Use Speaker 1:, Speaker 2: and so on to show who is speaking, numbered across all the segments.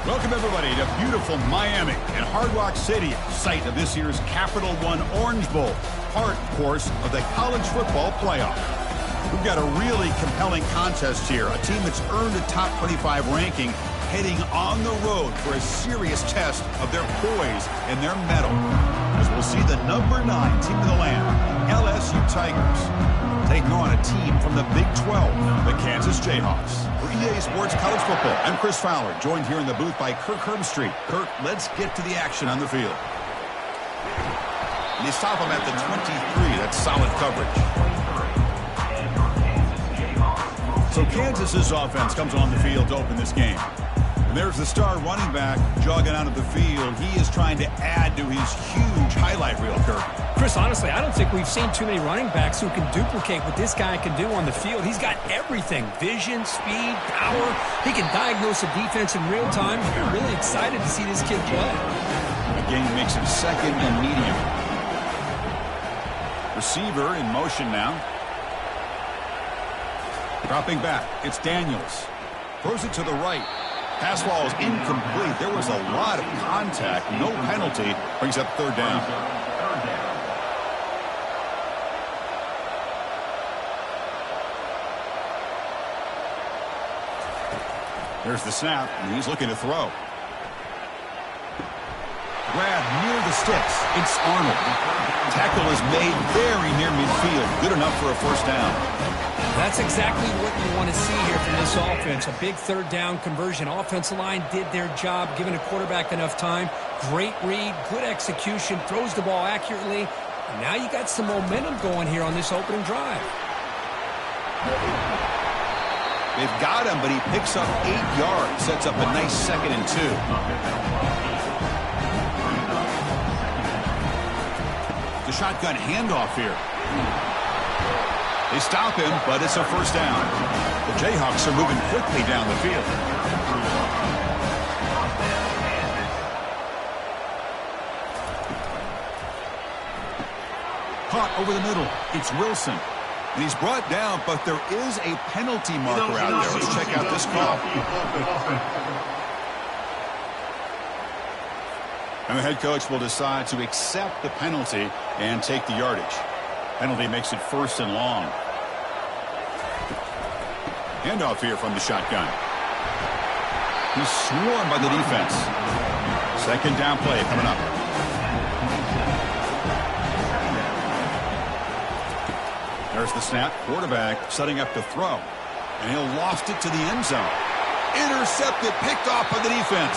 Speaker 1: Welcome, everybody, to beautiful Miami and Hard Rock City, site of this year's Capital One Orange Bowl, part, of course, of the college football playoff. We've got a really compelling contest here, a team that's earned a top 25 ranking, heading on the road for a serious test of their poise and their mettle, as we'll see the number 9 team of the land, LSU Tigers, taking on a team from the Big 12, the Kansas Jayhawks. For EA Sports College Football, I'm Chris Fowler, joined here in the booth by Kirk Herbstreit. Kirk, let's get to the action on the field. And you stop him at the 23. That's solid coverage. So Kansas's offense comes on the field to open this game. And there's the star running back jogging out of the field. He is trying to add to his huge highlight reel, Kirk.
Speaker 2: Chris, honestly, I don't think we've seen too many running backs who can duplicate what this guy can do on the field. He's got everything: vision, speed, power. He can diagnose a defense in real time. I'm really excited to see this kid play.
Speaker 1: The game makes him second and medium. Receiver in motion now. Dropping back, it's Daniels. Throws it to the right. Pass ball is incomplete. There was a lot of contact. No penalty. Brings up third down. There's the snap, and he's looking to throw. Grab near the sticks. It's Arnold. Tackle is made very near midfield. Good enough for a first down.
Speaker 2: That's exactly what you want to see here from this offense. A big third down conversion. Offensive line did their job, giving a quarterback enough time. Great read, good execution, throws the ball accurately. And now you got some momentum going here on this opening drive.
Speaker 1: They've got him, but he picks up 8 yards. Sets up a nice 2nd and 2. The shotgun handoff here. They stop him, but it's a first down. The Jayhawks are moving quickly down the field. Caught over the middle. It's Wilson. And he's brought down, but there is a penalty marker out there. Let's check out this call. And the head coach will decide to accept the penalty and take the yardage. Penalty makes it 1st and long. Handoff here from the shotgun. He's swarmed by the defense. 2nd down play coming up. There's the snap. Quarterback setting up to throw. And he'll loft it to the end zone. Intercepted, picked off by the defense.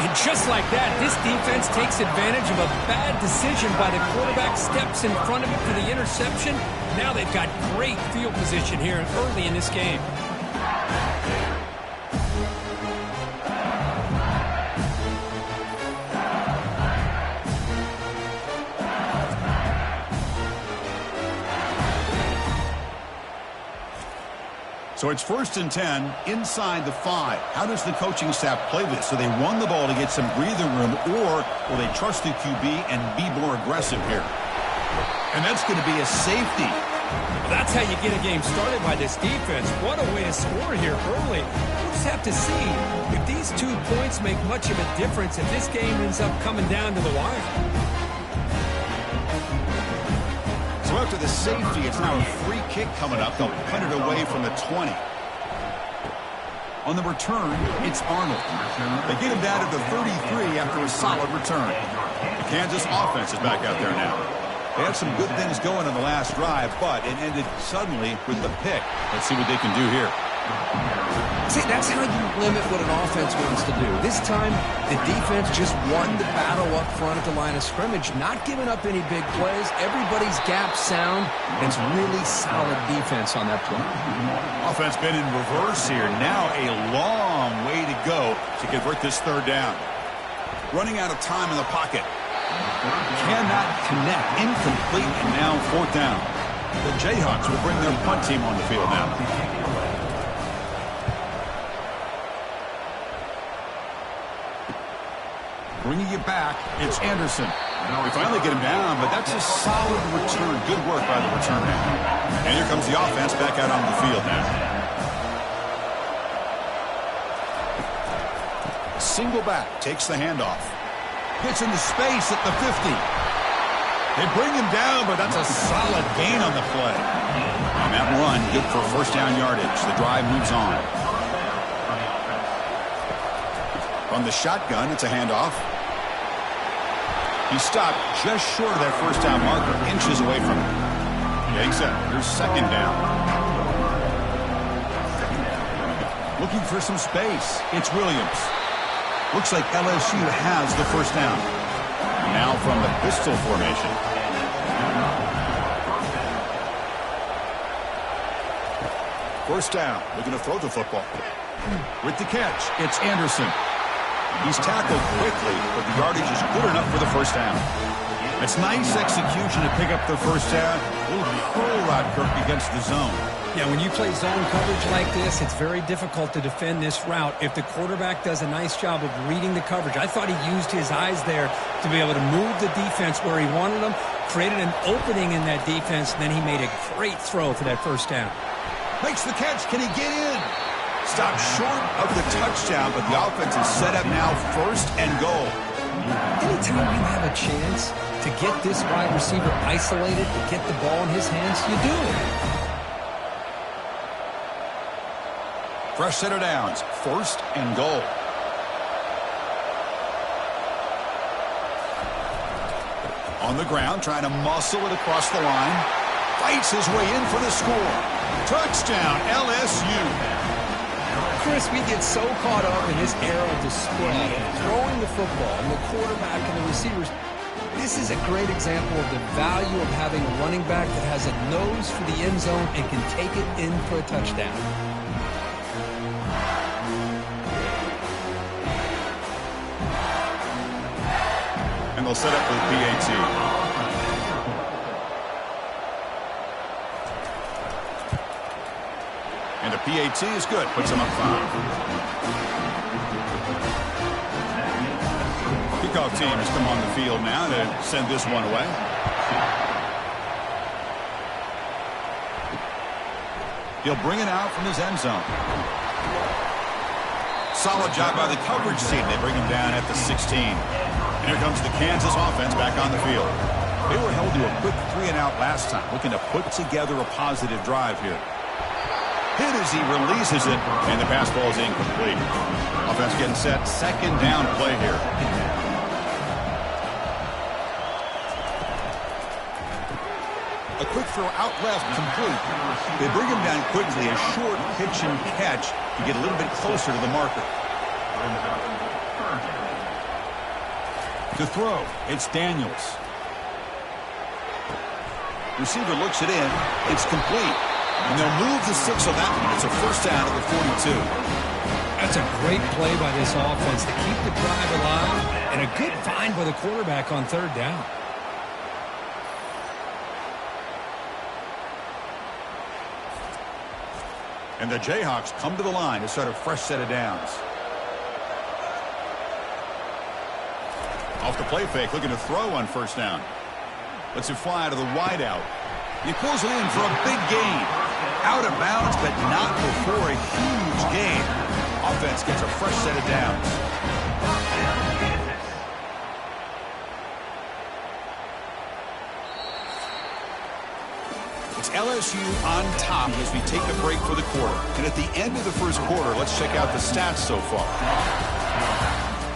Speaker 2: And just like that, this defense takes advantage of a bad decision by the quarterback, steps in front of it for the interception. Now they've got great field position here early in this game.
Speaker 1: So it's 1st and 10 inside the 5. How does the coaching staff play this? So they run the ball to get some breathing room, or will they trust the QB and be more aggressive here? And that's going to be a safety.
Speaker 2: That's how you get a game started by this defense. What a way to score here early. We'll just have to see if these 2 points make much of a difference if this game ends up coming down to the wire.
Speaker 1: So after the safety, it's now a free kick coming up. They'll punt it away from the 20. On the return, it's Arnold. They get him down to the 33 after a solid return. The Kansas offense is back out there now. They had some good things going on the last drive, but it ended suddenly with the pick. Let's see what they can do here.
Speaker 3: See, that's how you limit what an offense wants to do. This time, the defense just won the battle up front at the line of scrimmage, not giving up any big plays. Everybody's gap sound, and it's really solid defense on that play.
Speaker 1: Offense been in reverse here. Now a long way to go to convert this 3rd down. Running out of time in the pocket. Cannot connect. Incomplete, and now 4th down. The Jayhawks will bring their punt team on the field now. Bringing it back, it's Anderson. We finally get him down, but that's a solid return. Good work by the return man. And here comes the offense back out on the field now. single back, takes the handoff. Gets into space at the 50. They bring him down, but that's a solid gain on the play. On that run, good for first down yardage. The drive moves on. From the shotgun, it's a handoff. He stopped just short of that first down marker, inches away from it. Getting set. Here's second down. Looking for some space. It's Williams. Looks like LSU has the first down. Now from the pistol formation. First down. Looking to throw the football. With the catch, it's Anderson. He's tackled quickly, but the yardage is good enough for the first down. It's nice execution to pick up the first down. A little curl rod, Kirk, against the zone.
Speaker 2: Yeah, when you play zone coverage like this, it's very difficult to defend this route if the quarterback does a nice job of reading the coverage. I thought he used his eyes there to be able to move the defense where he wanted them, created an opening in that defense, and then he made a great throw for that first down.
Speaker 1: Makes the catch. Can he get in? Stopped short of the touchdown, but the offense is set up now first and goal.
Speaker 2: Anytime you have a chance to get this wide receiver isolated and get the ball in his hands, you do it.
Speaker 1: Fresh set of downs, first and goal. On the ground, trying to muscle it across the line. Fights his way in for the score. Touchdown, LSU.
Speaker 2: Chris, we get so caught up in this era of display, throwing the football, and the quarterback and the receivers. This is a great example of the value of having a running back that has a nose for the end zone and can take it in for a touchdown.
Speaker 1: And they'll set up for the PAT. And the PAT is good. Puts him up 5. Kickoff team has come on the field now to send this one away. He'll bring it out from his end zone. Solid job by the coverage team. They bring him down at the 16. And here comes the Kansas offense back on the field. They were held to a quick 3-and-out last time, looking to put together a positive drive here. Hit as he releases it, and the pass ball is incomplete. Offense getting set, second down play here. A quick throw out left, complete. They bring him down quickly, a short pitch and catch to get a little bit closer to the marker. To throw, it's Daniels. Receiver looks it in, it's complete. And they'll move the 6 on that one. It's a first down at the 42.
Speaker 2: That's a great play by this offense to keep the drive alive, and a good find by the quarterback on third down.
Speaker 1: And the Jayhawks come to the line to start a fresh set of downs. Off the play fake, looking to throw on first down. Lets it fly to the wideout. He pulls it in for a big gain. Out of bounds, but not before a huge gain. Offense gets a fresh set of downs. It's LSU on top as we take a break for the quarter. And at the end of the first quarter, let's check out the stats so far.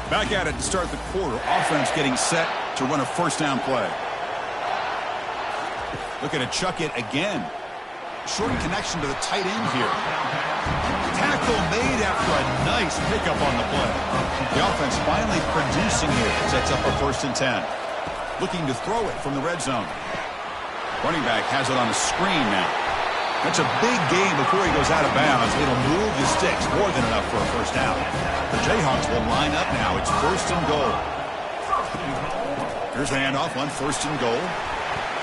Speaker 1: Back at it to start the quarter. Offense getting set to run a first down play. Looking to chuck it again. Short connection to the tight end here. Tackle made after a nice pickup on the play. The offense finally producing here. Sets up a 1st and 10. Looking to throw it from the red zone. Running back has it on the screen now. That's a big gain before he goes out of bounds. It'll move the sticks more than enough for a first down. The Jayhawks will line up now. It's 1st and goal. Here's the handoff on 1st and goal.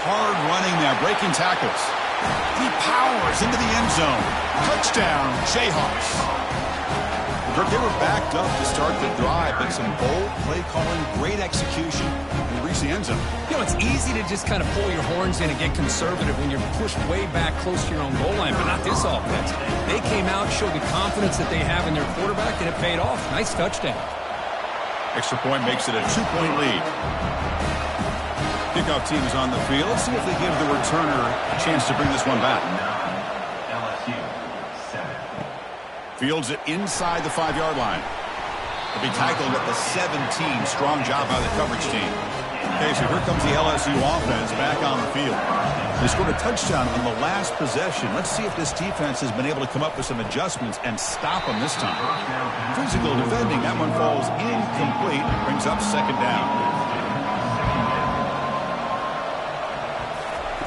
Speaker 1: Hard running now, breaking tackles. He powers into the end zone. Touchdown, Jayhawks. They were backed up to start the drive, but some bold play calling, great execution, and reach the end zone.
Speaker 2: You know, it's easy to just kind of pull your horns in and get conservative when you're pushed way back close to your own goal line, but not this offense. They came out, showed the confidence that they have in their quarterback, and it paid off. Nice touchdown.
Speaker 1: Extra point makes it a 2-point lead. Kickoff team is on the field. Let's see if they give the returner a chance to bring this one back.
Speaker 4: LSU 7.
Speaker 1: Fields it inside the 5-yard line. He'll be tackled at the 17. Strong job by the coverage team. Okay, so here comes the LSU offense back on the field. They scored a touchdown on the last possession. Let's see if this defense has been able to come up with some adjustments and stop them this time. Physical defending. That one falls incomplete. Brings up second down.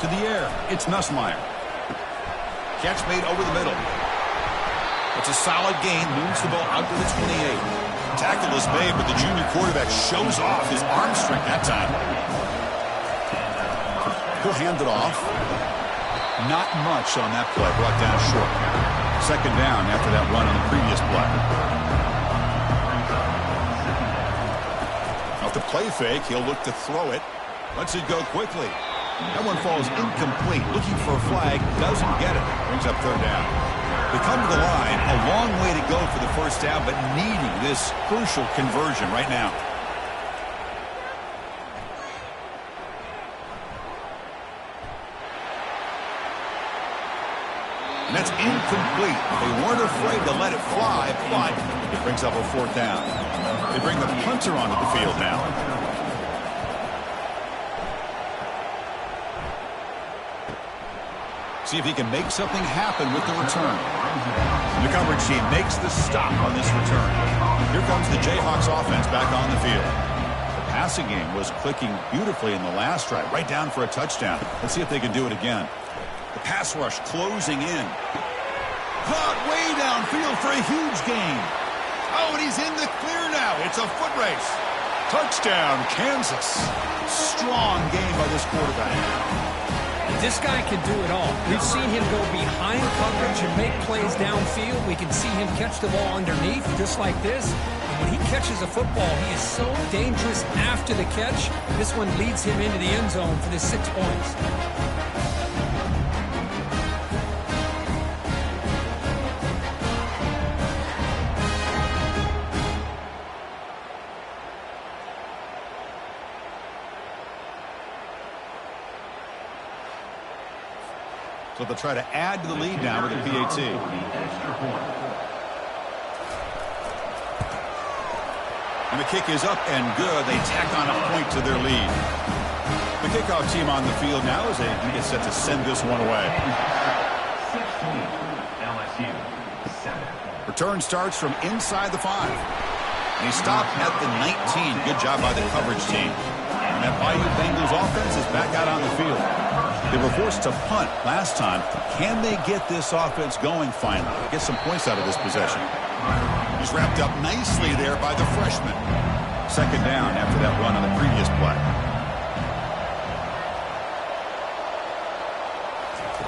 Speaker 1: To the air. It's Nussmeier. Catch made over the middle. It's a solid gain. Moves the ball out to the 28. Tackle is made, but the junior quarterback shows off his arm strength that time. He'll hand it off. Not much on that play. Brought down short. Second down after that run on the previous play. Off the play fake, he'll look to throw it. Lets it go quickly. That one falls incomplete. Looking for a flag. Doesn't get it. Brings up third down. They come to the line, a long way to go for the first down, but needing this crucial conversion right now. And that's incomplete. They weren't afraid to let it fly, but it brings up a fourth down. They bring the punter onto the field now. See if he can make something happen with the return. The coverage team makes the stop on this return. Here comes the Jayhawks offense back on the field. The passing game was clicking beautifully in the last drive, right down for a touchdown. Let's see if they can do it again. The pass rush closing in. Caught way downfield for a huge gain. Oh, and he's in the clear now. It's a foot race. Touchdown, Kansas. Strong game by this quarterback.
Speaker 2: This guy can do it all. We've seen him go behind coverage and make plays downfield. We can see him catch the ball underneath, just like this. And when he catches a football, he is so dangerous after the catch. This one leads him into the end zone for the 6 points.
Speaker 1: So they'll try to add to the lead now with a PAT. And the kick is up and good. They tack on a point to their lead. The kickoff team on the field now as they get set to send this one away.
Speaker 4: 16, LSU 7.
Speaker 1: Return starts from inside the 5. And he stopped at the 19. Good job by the coverage team. And that Bayou Bengals offense is back out on the field. They were forced to punt last time. Can they get this offense going finally? Get some points out of this possession. He's wrapped up nicely there by the freshman. Second down after that run on the previous play.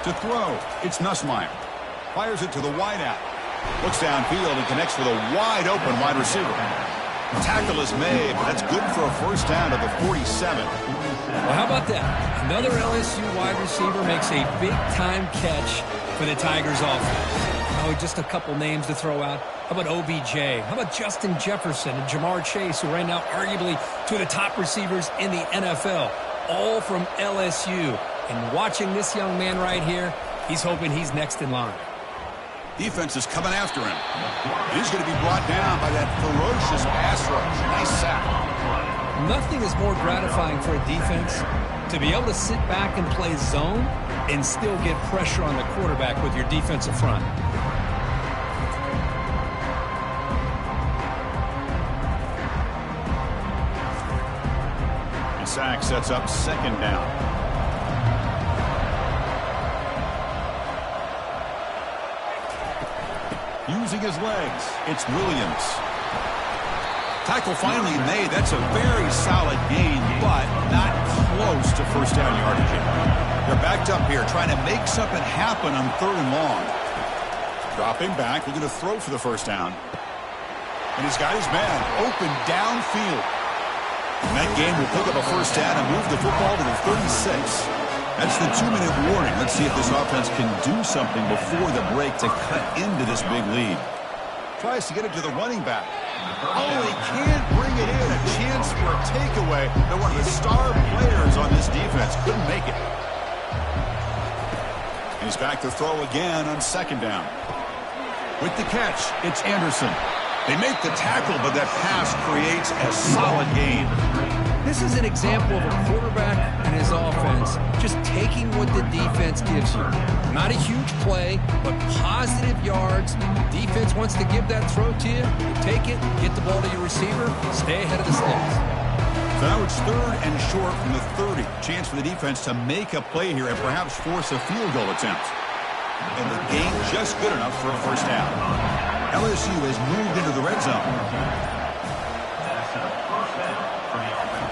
Speaker 1: To throw, it's Nussmeier. Fires it to the wideout. Looks downfield and connects with a wide-open wide receiver. Tackle is made, but that's good for a first down to the 47.
Speaker 2: Well, how about that? Another LSU wide receiver makes a big-time catch for the Tigers offense. Oh, just a couple names to throw out. How about OBJ? How about Justin Jefferson and Jamar Chase, who right now arguably two of the top receivers in the NFL, all from LSU. And watching this young man right here, he's hoping he's next in line.
Speaker 1: Defense is coming after him. He's going to be brought down by that ferocious pass rush. Nice sack.
Speaker 2: Nothing is more gratifying for a defense to be able to sit back and play zone and still get pressure on the quarterback with your defensive front.
Speaker 1: The sack sets up second down. Using his legs, it's Williams. Tackle finally made. That's a very solid gain, but not close to first down yardage yet. They're backed up here, trying to make something happen on third and long. Dropping back, looking to throw for the first down. And he's got his man open downfield. And that game will pick up a first down and move the football to the 36. That's the 2-minute warning. Let's see if this offense can do something before the break to cut into this big lead. Tries to get it to the running back. Oh, he can't bring it in. A chance for a takeaway. But one of the star players on this defense couldn't make it. He's back to throw again on second down. With the catch, it's Anderson. They make the tackle, but that pass creates a solid gain.
Speaker 3: This is an example of a quarterback and his offense just taking what the defense gives you. Not a huge play, but positive yards. The defense wants to give that throw to you. You take it, get the ball to your receiver, stay ahead of the sticks.
Speaker 1: So now it's third and short from the 30. Chance for the defense to make a play here and perhaps force a field goal attempt. And the game just good enough for a first down. LSU has moved into the red zone.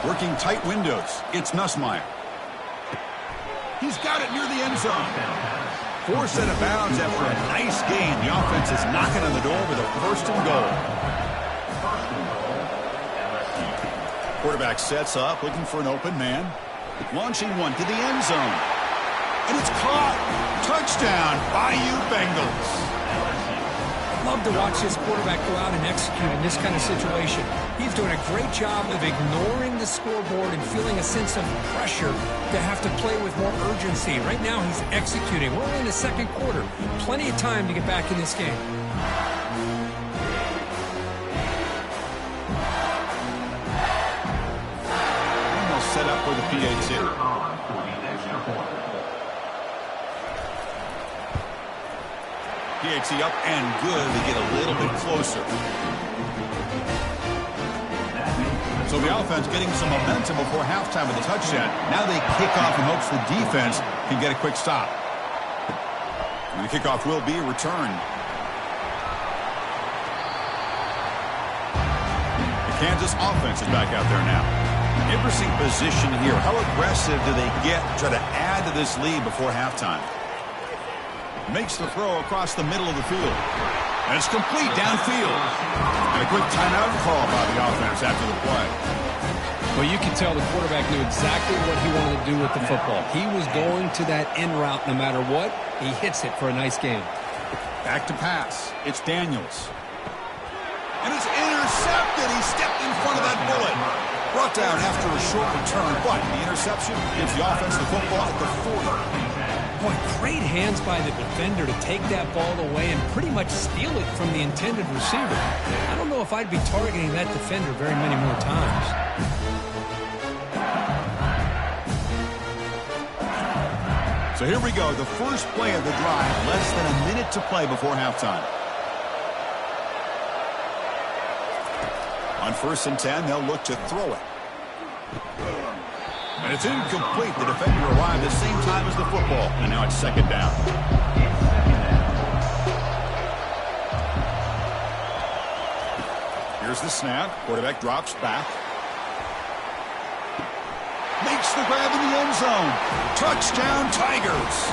Speaker 1: Working tight windows. It's Nussmeier. He's got it near the end zone. Forced out of bounds after a nice gain. The offense is knocking on the door with a first and goal. Quarterback sets up, looking for an open man. Launching one to the end zone. And it's caught. Touchdown, Bayou Bengals.
Speaker 2: Love to watch this quarterback go out and execute in this kind of situation. He's doing a great job of ignoring the scoreboard and feeling a sense of pressure to have to play with more urgency. Right now, he's executing. We're only in the second quarter. Plenty of time to get back in this game.
Speaker 1: And they'll set up with a PAT. PAT up and good to get a little bit closer. So the offense getting some momentum before halftime with a touchdown. Now they kick off in hopes the defense can get a quick stop. And the kickoff will be returned. The Kansas offense is back out there now. Interesting position here. How aggressive do they get to try to add to this lead before halftime? Makes the throw across the middle of the field. And it's complete downfield. And a quick timeout call by the offense after the play.
Speaker 2: Well, you can tell the quarterback knew exactly what he wanted to do with the football. He was going to that in route no matter what. He hits it for a nice gain.
Speaker 1: Back to pass. It's Daniels. And it's intercepted. He stepped in front of that bullet. Brought down after a short return, but the interception gives the offense the football at the 40.
Speaker 2: Boy, great hands by the defender to take that ball away and pretty much steal it from the intended receiver. I don't know if I'd be targeting that defender very many more times.
Speaker 1: So here we go, the first play of the drive, less than a minute to play before halftime. On 1st and 10, they'll look to throw it. And it's incomplete. The defender arrived at the same time as the football. And now it's second down. Here's the snap. Quarterback drops back. Makes the grab in the end zone. Touchdown, Tigers.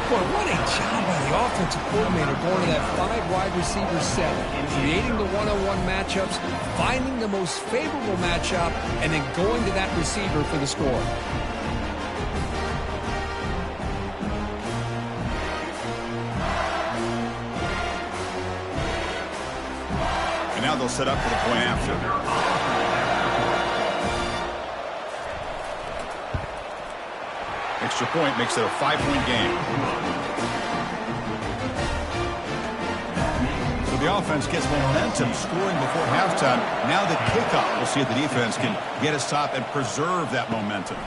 Speaker 2: Boy, what a job by the offensive coordinator going to that 5 wide receiver set, creating the one-on-one matchups, finding the most favorable matchup, and then going to that receiver for the score.
Speaker 1: And now they'll set up for the point after. Extra point makes it a 5-point game. So the offense gets momentum scoring before halftime. Now the kickoff. We'll see if the defense can get a stop and preserve that momentum.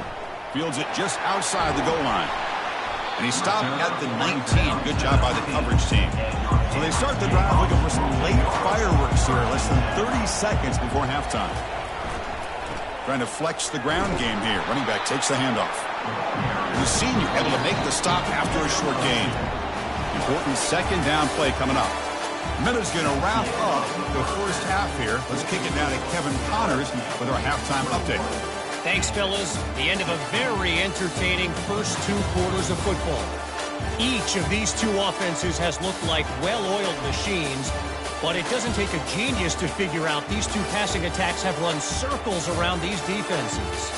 Speaker 1: Fields it just outside the goal line. And he stopped at the 19. Good job by the coverage team. So they start the drive looking for some late fireworks here. Less than 30 seconds before halftime. Trying to flex the ground game here. Running back takes the handoff. The senior able to make the stop after a short gain. Important second down play coming up. Miller's going to wrap up the first half here. Let's kick it down to Kevin Connors with our halftime update.
Speaker 5: Thanks, fellas. The end of a very entertaining first 2 quarters of football. Each of these 2 offenses has looked like well-oiled machines, but it doesn't take a genius to figure out these 2 passing attacks have run circles around these defenses.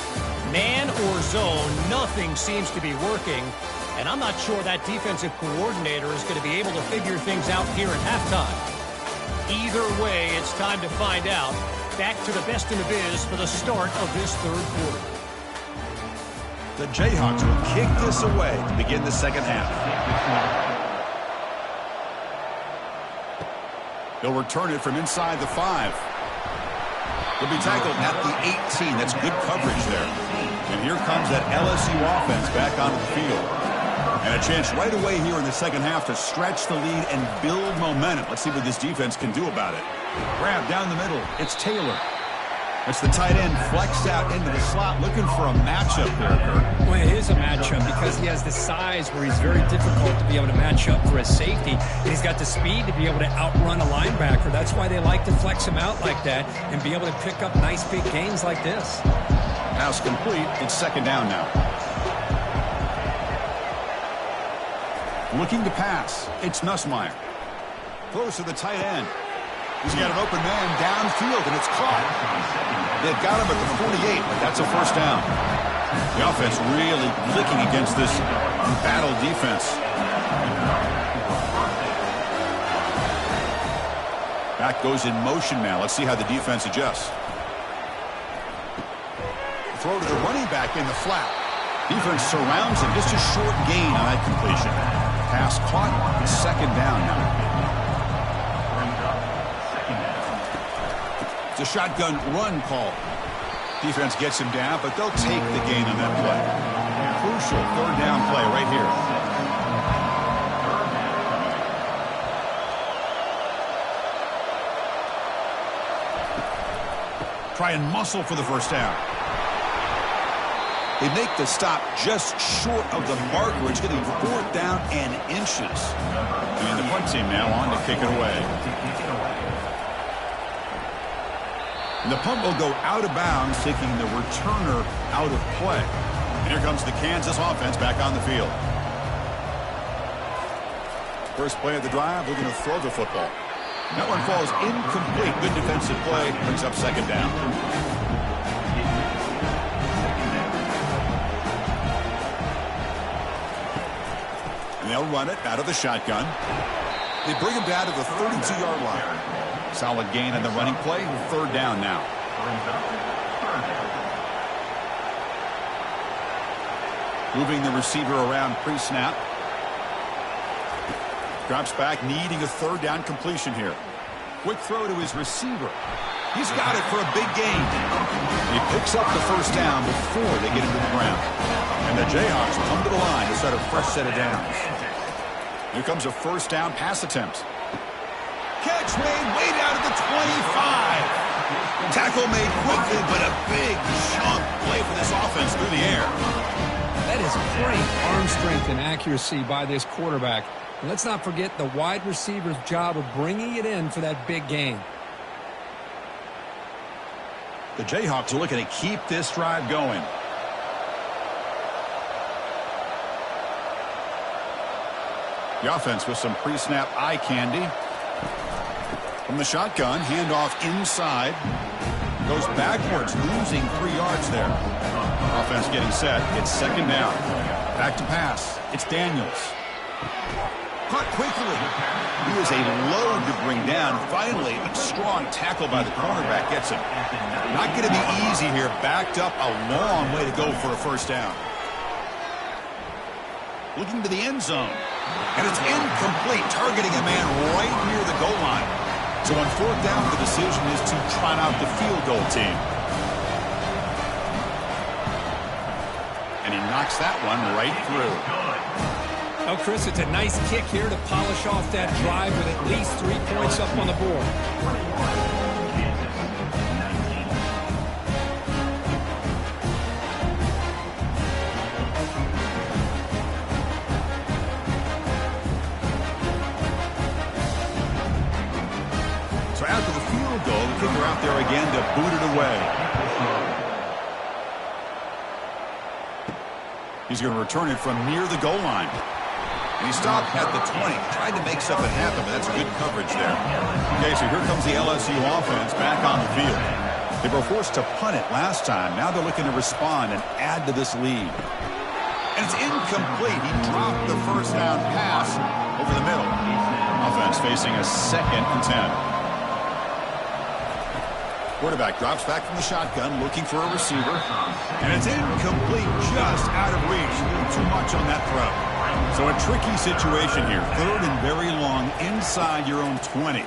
Speaker 5: Man or zone, nothing seems to be working, and I'm not sure that defensive coordinator is going to be able to figure things out here at halftime. Either way, it's time to find out. Back to the best in the biz for the start of this third quarter.
Speaker 1: The Jayhawks will kick this away to begin the second half. They'll return it from inside the 5. He'll be tackled at the 18. That's good coverage there. And here comes that LSU offense back onto the field. And a chance right away here in the second half to stretch the lead and build momentum. Let's see what this defense can do about it. Grab down the middle. It's Taylor. It's the tight end flexed out into the slot, looking for a matchup there, Kirk.
Speaker 2: Well, it is a matchup because he has the size where he's very difficult to be able to match up for a safety. And he's got the speed to be able to outrun a linebacker. That's why they like to flex him out like that and be able to pick up nice big gains like this.
Speaker 1: Pass complete. It's second down now. Looking to pass. It's Nussmeier. Throws to the tight end. He's got an open man downfield, and it's caught. They've got him at the 48, but that's a first down. The offense really clicking against this battle defense. Back goes in motion now. Let's see how the defense adjusts. Throw to the running back in the flat. Defense surrounds him. Just a short gain on that completion. Pass caught. It's second down now. It's a shotgun run call. Defense gets him down, but they'll take the gain on that play. Crucial third down play right here. Try and muscle for the first down. They make the stop just short of the marker. It's getting fourth down and inches. And the punt team now on to kick it away. And the punt will go out of bounds, taking the returner out of play. And here comes the Kansas offense back on the field. First play of the drive, we're going to throw the football. That one falls incomplete. Good defensive play, brings up second down. And they'll run it out of the shotgun. They bring him down to the 32-yard line. Solid gain on the running play. Third down now. Moving the receiver around pre-snap. Drops back, needing a third down completion here. Quick throw to his receiver. He's got it for a big gain. He picks up the first down before they get into the ground. And the Jayhawks come to the line to start a fresh set of downs. Here comes a first down pass attempt. Catch made way down at the 25. Tackle made quickly, but a big chunk play for this offense through the air.
Speaker 2: That is great arm strength and accuracy by this quarterback. And let's not forget the wide receiver's job of bringing it in for that big gain.
Speaker 1: The Jayhawks are looking to keep this drive going. The offense with some pre-snap eye candy. From the shotgun, handoff inside. Goes backwards, losing 3 yards there. Offense getting set. It's second down. Back to pass. It's Daniels. Caught quickly. He was a load to bring down. Finally, a strong tackle by the cornerback gets him. Not going to be easy here. Backed up a long way to go for a first down. Looking to the end zone. And it's incomplete, targeting a man right near the goal line. So on fourth down, the decision is to trot out the field goal team. And he knocks that one right through.
Speaker 2: Well, Chris, it's a nice kick here to polish off that drive with at least 3 points up on the board.
Speaker 1: So after the field goal, the kicker out there again to boot it away. He's going to return it from near the goal line. And he stopped at the 20. Tried to make something happen, but that's good coverage there. Okay, so here comes the LSU offense back on the field. They were forced to punt it last time. Now they're looking to respond and add to this lead. And it's incomplete. He dropped the first down pass over the middle. Offense facing a 2nd and 10. Quarterback drops back from the shotgun, looking for a receiver. And it's incomplete, just out of reach. A little too much on that throw. So a tricky situation here. 3rd and very long inside your own 20.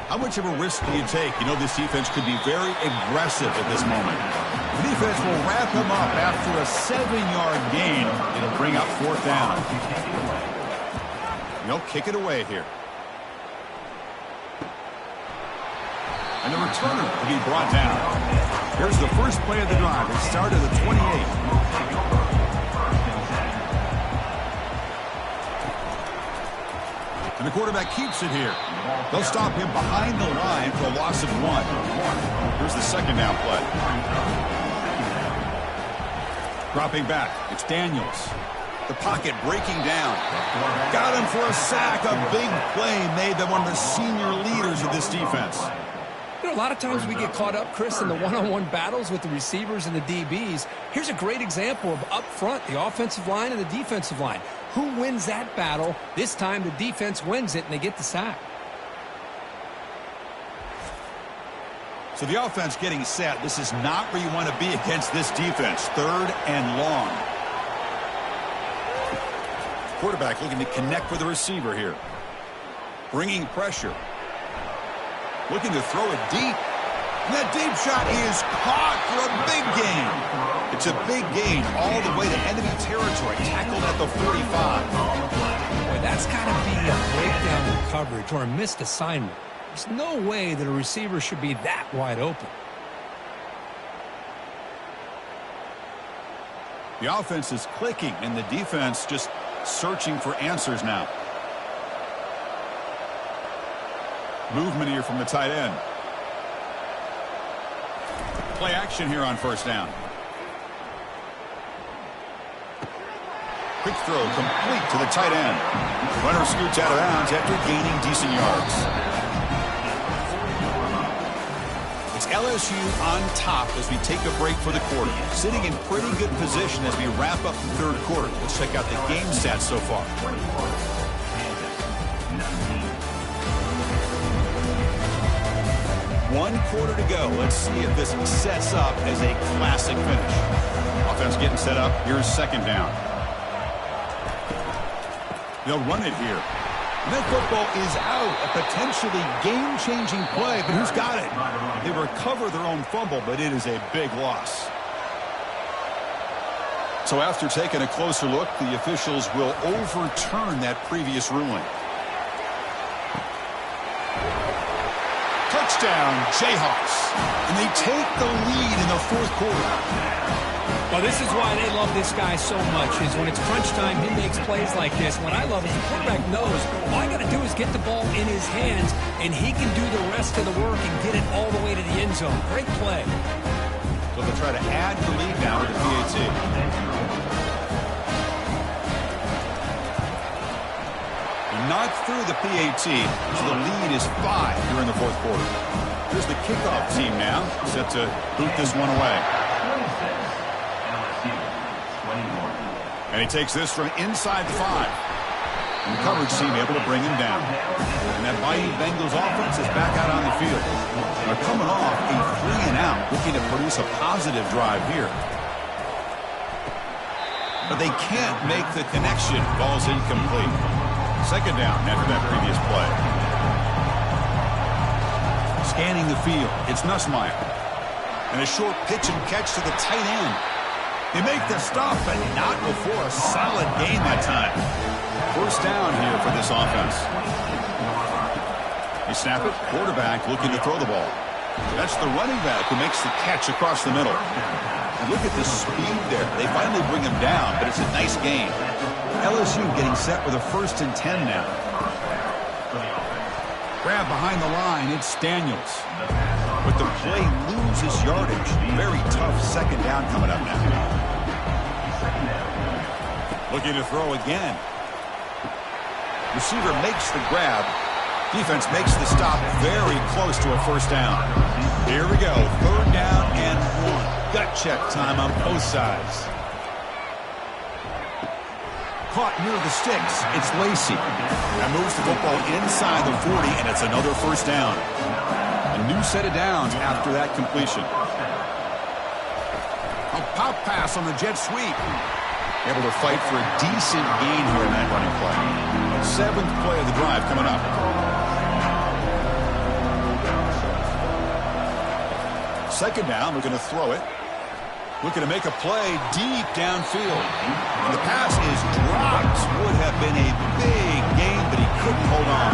Speaker 1: How much of a risk do you take? You know this defense could be very aggressive at this moment. The defense will wrap him up after a 7-yard gain. It'll bring up 4th down. They'll kick it away here. And the returner will be brought down. Here's the first play of the drive. It started at the 28. And the quarterback keeps it here. They'll stop him behind the line for a loss of 1. Here's the second down play. Dropping back. It's Daniels. The pocket breaking down. Got him for a sack. A big play made by one of the senior leaders of this defense.
Speaker 2: You know, a lot of times we get caught up, Chris, in the one-on-one battles with the receivers and the DBs. Here's a great example of up front, the offensive line and the defensive line. Who wins that battle? This time the defense wins it and they get the sack.
Speaker 1: So the offense getting set. This is not where you want to be against this defense. 3rd and long. Quarterback looking to connect with the receiver here. Bringing pressure. Looking to throw it deep. And that deep shot is caught for a big gain. It's a big gain all the way to enemy territory. Tackled at the 45.
Speaker 2: Boy, that's got to be a breakdown in coverage or a missed assignment. There's no way that a receiver should be that wide open.
Speaker 1: The offense is clicking, and the defense just searching for answers now. Movement here from the tight end. Play action here on 1st down. Quick throw complete to the tight end. Runner scoots out of bounds after gaining decent yards. It's LSU on top as we take a break for the quarter. Sitting in pretty good position as we wrap up the 3rd quarter. Let's check out the game stats so far. 1 quarter to go. Let's see if this sets up as a classic finish. Offense getting set up. Here's 2nd down. They'll run it here. And that football is out. A potentially game-changing play, but who's got it? They recover their own fumble, but it is a big loss. So after taking a closer look, the officials will overturn that previous ruling. Touchdown, Jayhawks. And they take the lead in the 4th quarter.
Speaker 2: Well, this is why they love this guy so much, is when it's crunch time, he makes plays like this. What I love is the quarterback knows all I got to do is get the ball in his hands, and he can do the rest of the work and get it all the way to the end zone. Great play.
Speaker 1: So they'll try to add the lead now with the PAT. Not through the PAT, so the lead is 5 here in the 4th quarter. Here's the kickoff team now, set to boot this one away. And he takes this from inside the 5. And the coverage team able to bring him down. And that mighty Bengals offense is back out on the field. They're coming off a 3-and-out, looking to produce a positive drive here. But they can't make the connection. Ball's incomplete. 2nd down after that previous play. Scanning the field, it's Nussmeier. And a short pitch and catch to the tight end. They make the stop, but not before a solid gain that time. 1st down here for this offense. They snap it, quarterback looking to throw the ball. That's the running back who makes the catch across the middle. And look at the speed there. They finally bring him down, but it's a nice gain. LSU getting set with a 1st and 10 now. Grab behind the line, it's Daniels. But the play loses yardage. Very tough 2nd down coming up now. Looking to throw again. Receiver makes the grab. Defense makes the stop very close to a 1st down. Here we go, 3rd down and 1. Gut check time on both sides. Caught near the sticks. It's Lacey. That moves the football inside the 40, and it's another 1st down. A new set of downs after that completion. A pop pass on the jet sweep. Able to fight for a decent gain here in that running play. 7th play of the drive coming up. Second down, we're going to throw it. Looking to make a play deep downfield. And the pass is dropped. Would have been a big gain, but he couldn't hold on.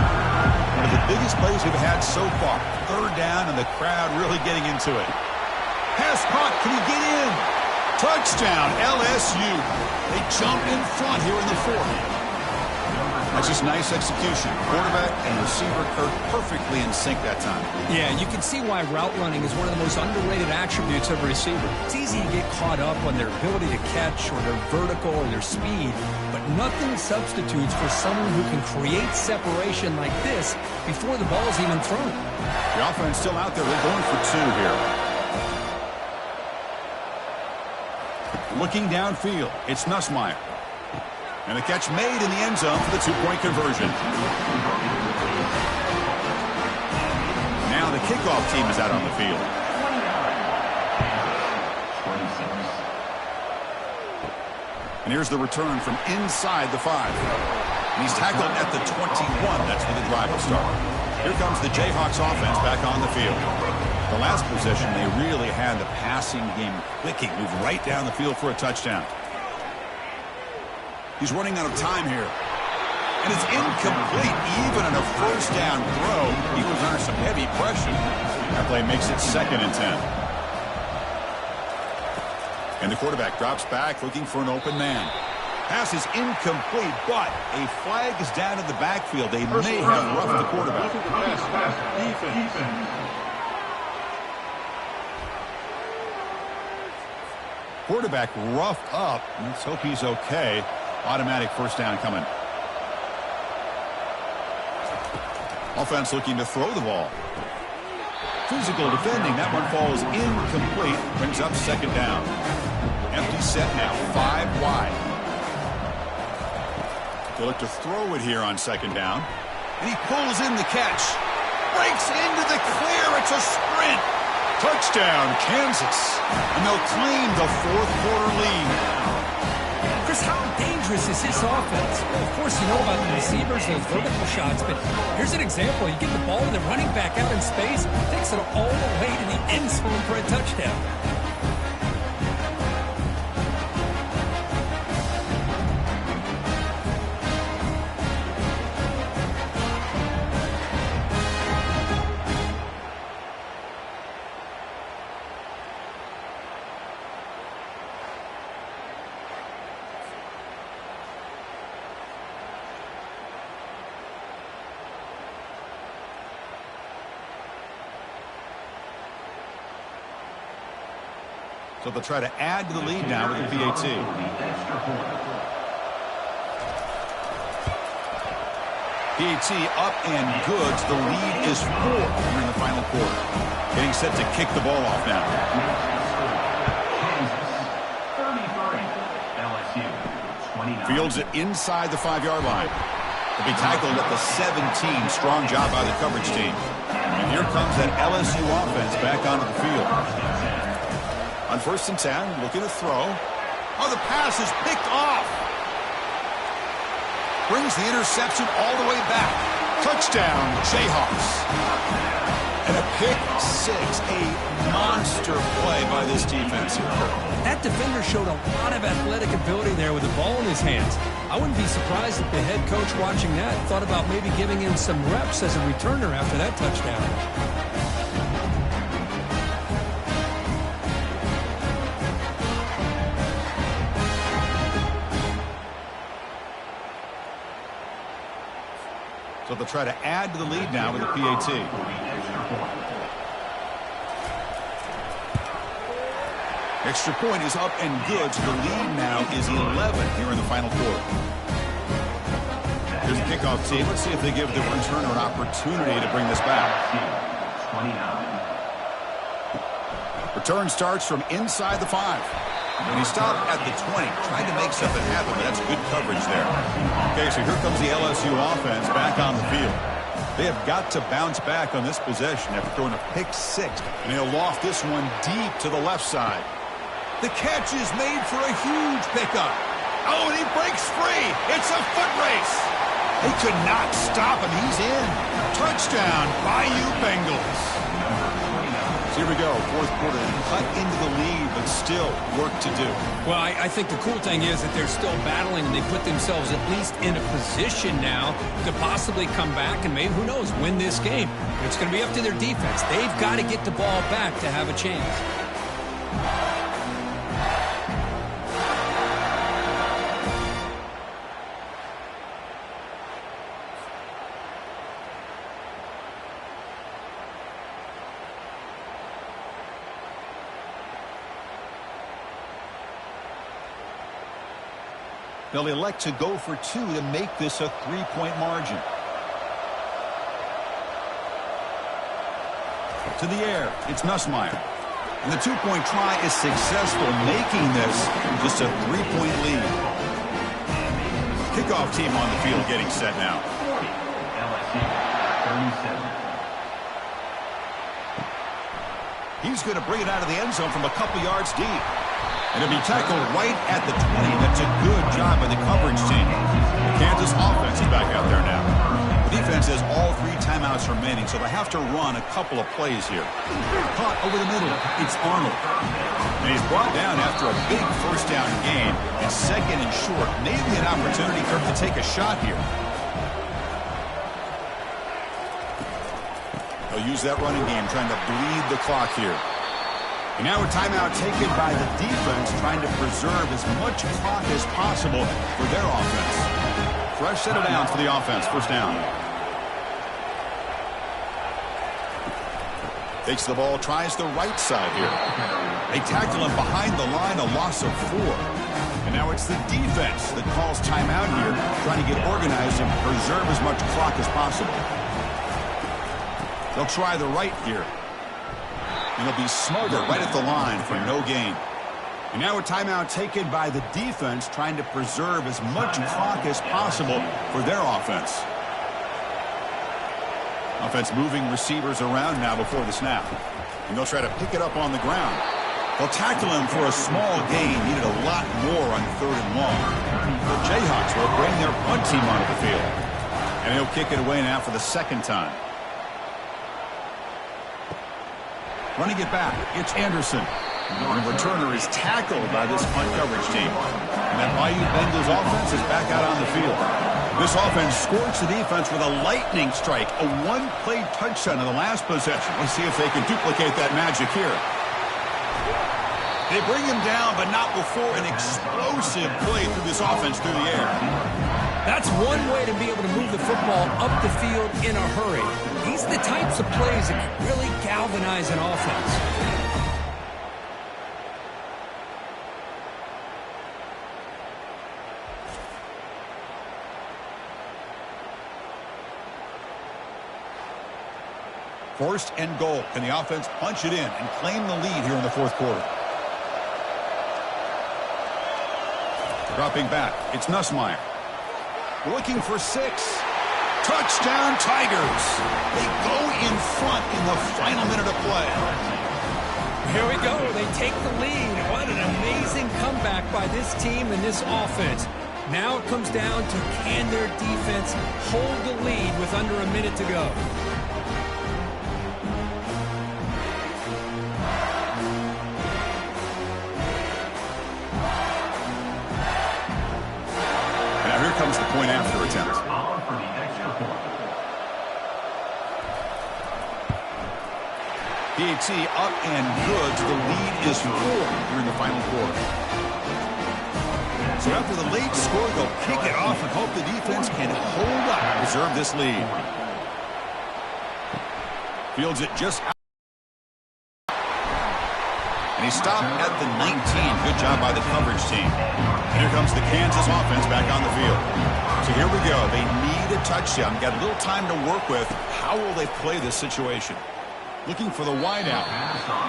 Speaker 1: One of the biggest plays we've had so far. 3rd down, and the crowd really getting into it. Pass caught. Can he get in? Touchdown, LSU. They jump in front here in the 4th. That's just nice execution. Quarterback and receiver Kirk perfectly in sync that time.
Speaker 2: Yeah, you can see why route running is one of the most underrated attributes of a receiver. It's easy to get caught up on their ability to catch or their vertical or their speed, but nothing substitutes for someone who can create separation like this before the ball's even thrown.
Speaker 1: The offense still out there. They're going for 2 here. Looking downfield, it's Nussmeier. And a catch made in the end zone for the 2-point conversion. Now the kickoff team is out on the field. And here's the return from inside the 5. And he's tackled at the 21. That's where the drive will start. Here comes the Jayhawks offense back on the field. The last possession, they really had the passing game clicking. Moved right down the field for a touchdown. He's running out of time here. And it's incomplete. Even on a 1st down throw, he was under some heavy pressure. That play makes it 2nd and 10. And the quarterback drops back looking for an open man. Pass is incomplete, but a flag is down in the backfield. They may have roughed the quarterback. Quarterback roughed up. Let's hope he's okay. Automatic 1st down coming. Offense looking to throw the ball. Physical defending. That one falls incomplete. Brings up 2nd down. Empty set now. 5 wide. They look to throw it here on 2nd down. And he pulls in the catch. Breaks it into the clear. It's a sprint. Touchdown, Kansas. And they'll claim the 4th quarter lead.
Speaker 2: Chris, how dangerous is this offense? Well, of course, you know about the receivers, those vertical shots, but here's an example. You get the ball to the running back out in space, takes it all the way to the end zone for a touchdown.
Speaker 1: So they'll try to add to the lead now with the PAT. PAT up and good. The lead is 4 during the final quarter. Getting set to kick the ball off now. Fields it inside the 5-yard line. He'll be tackled at the 17. Strong job by the coverage team. And here comes that LSU offense back onto the field. On 1st and 10, looking to throw. Oh, the pass is picked off. Brings the interception all the way back. Touchdown, Jayhawks. And a pick 6, a monster play by this defense here.
Speaker 2: That defender showed a lot of athletic ability there with the ball in his hands. I wouldn't be surprised if the head coach watching that thought about maybe giving him some reps as a returner after that touchdown. So
Speaker 1: they'll try to add to the lead now with the PAT. Extra point is up and good. So the lead now is 11 here in the final quarter. Here's the kickoff team. Let's see if they give the returner an opportunity to bring this back. 29. Return starts from inside the 5. And he stopped at the 20, trying to make something happen, but that's good coverage there. Okay, so here comes the LSU offense back on the field. They have got to bounce back on this possession after throwing a pick six. And they'll loft this one deep to the left side. The catch is made for a huge pickup. Oh, and he breaks free. It's a foot race. They could not stop him. He's in. Touchdown, Bayou Bengals. So here we go, fourth quarter. Cut into the lead, but still work to do.
Speaker 2: Well, I think the cool thing is that they're still battling, and they put themselves at least in a position now to possibly come back and maybe, who knows, win this game. It's going to be up to their defense. They've got to get the ball back to have a chance.
Speaker 1: They'll elect to go for two to make this a three-point margin. To the air, it's Nussmeier. And the two-point try is successful, making this just a three-point lead. Kickoff team on the field getting set now.
Speaker 4: 40, LSU, 37.
Speaker 1: He's going to bring it out of the end zone from a couple yards deep. And it'll be tackled right at the 20. That's a good job by the coverage team. The Kansas offense is back out there now. The defense has all three timeouts remaining, so they have to run a couple of plays here. Caught over the middle. It's Arnold. And he's brought down after a big first down gain. And second and short. Maybe an opportunity for him to take a shot here. They'll use that running game, trying to bleed the clock here. And now a timeout taken by the defense, trying to preserve as much clock as possible for their offense. Fresh set of downs for the offense. First down. Takes the ball, tries the right side here. They tackle him behind the line, a loss of 4. And now it's the defense that calls timeout here, trying to get organized and preserve as much clock as possible. They'll try the right here. And they'll be smarter right at the line for no gain. And now a timeout taken by the defense, trying to preserve as much clock as possible for their offense. Offense moving receivers around now before the snap. And they'll try to pick it up on the ground. They'll tackle him for a small gain. Needed a lot more on third and long. The Jayhawks will bring their punt team onto the field. And he'll kick it away now for the second time. Running it back, it's Anderson. And the returner is tackled by this punt coverage team. And that Bayou Bengals offense is back out on the field. This offense scorched the defense with a lightning strike, a one-play touchdown in the last possession. Let's see if they can duplicate that magic here. They bring him down, but not before an explosive play through this offense through the air.
Speaker 2: That's one way to be able to move the football up the field in a hurry. These are the types of plays that can really galvanize an offense.
Speaker 1: First and goal. Can the offense punch it in and claim the lead here in the fourth quarter? Dropping back, it's Nussmeier. Looking for 6. Touchdown, Tigers. They go in front in the final minute of play.
Speaker 2: Here we go. They take the lead. What an amazing comeback by this team and this offense. Now it comes down to, can their defense hold the lead with under a minute to go?
Speaker 1: Now here comes the point after attempt.
Speaker 4: On for the extra point.
Speaker 1: PAT up and good. The lead is 4 here in the final quarter. So after the late score, they'll kick it off and hope the defense can hold up and preserve this lead. Fields it just out. And he stopped at the 19. Good job by the coverage team. And here comes the Kansas offense back on the field. So here we go. They need a touchdown. Got a little time to work with. How will they play this situation? Looking for the wideout,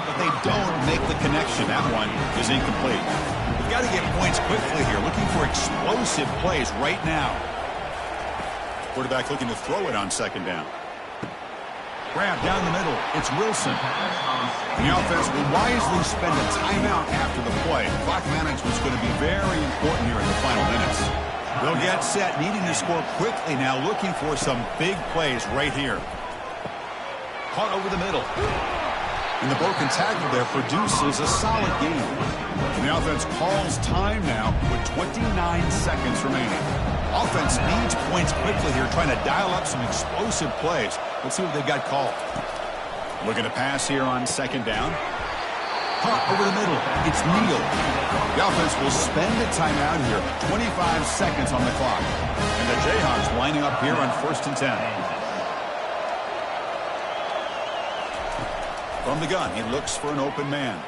Speaker 1: but they don't make the connection. That one is incomplete. We've got to get points quickly here. Looking for explosive plays right now. Quarterback looking to throw it on second down. Grab down the middle. It's Wilson. The offense will wisely spend a timeout after the play. Clock management's going to be very important here in the final minutes. They'll get set, needing to score quickly now, looking for some big plays right here. Caught over the middle. And the broken tackle there produces a solid gain. And the offense calls time now with 29 seconds remaining. Offense needs points quickly here, trying to dial up some explosive plays. Let's see what they've got called. Looking to pass here on second down. Caught over the middle. It's Neal. The offense will spend a timeout here. 25 seconds on the clock. And the Jayhawks lining up here on 1st and 10. From the gun, he looks for an open man.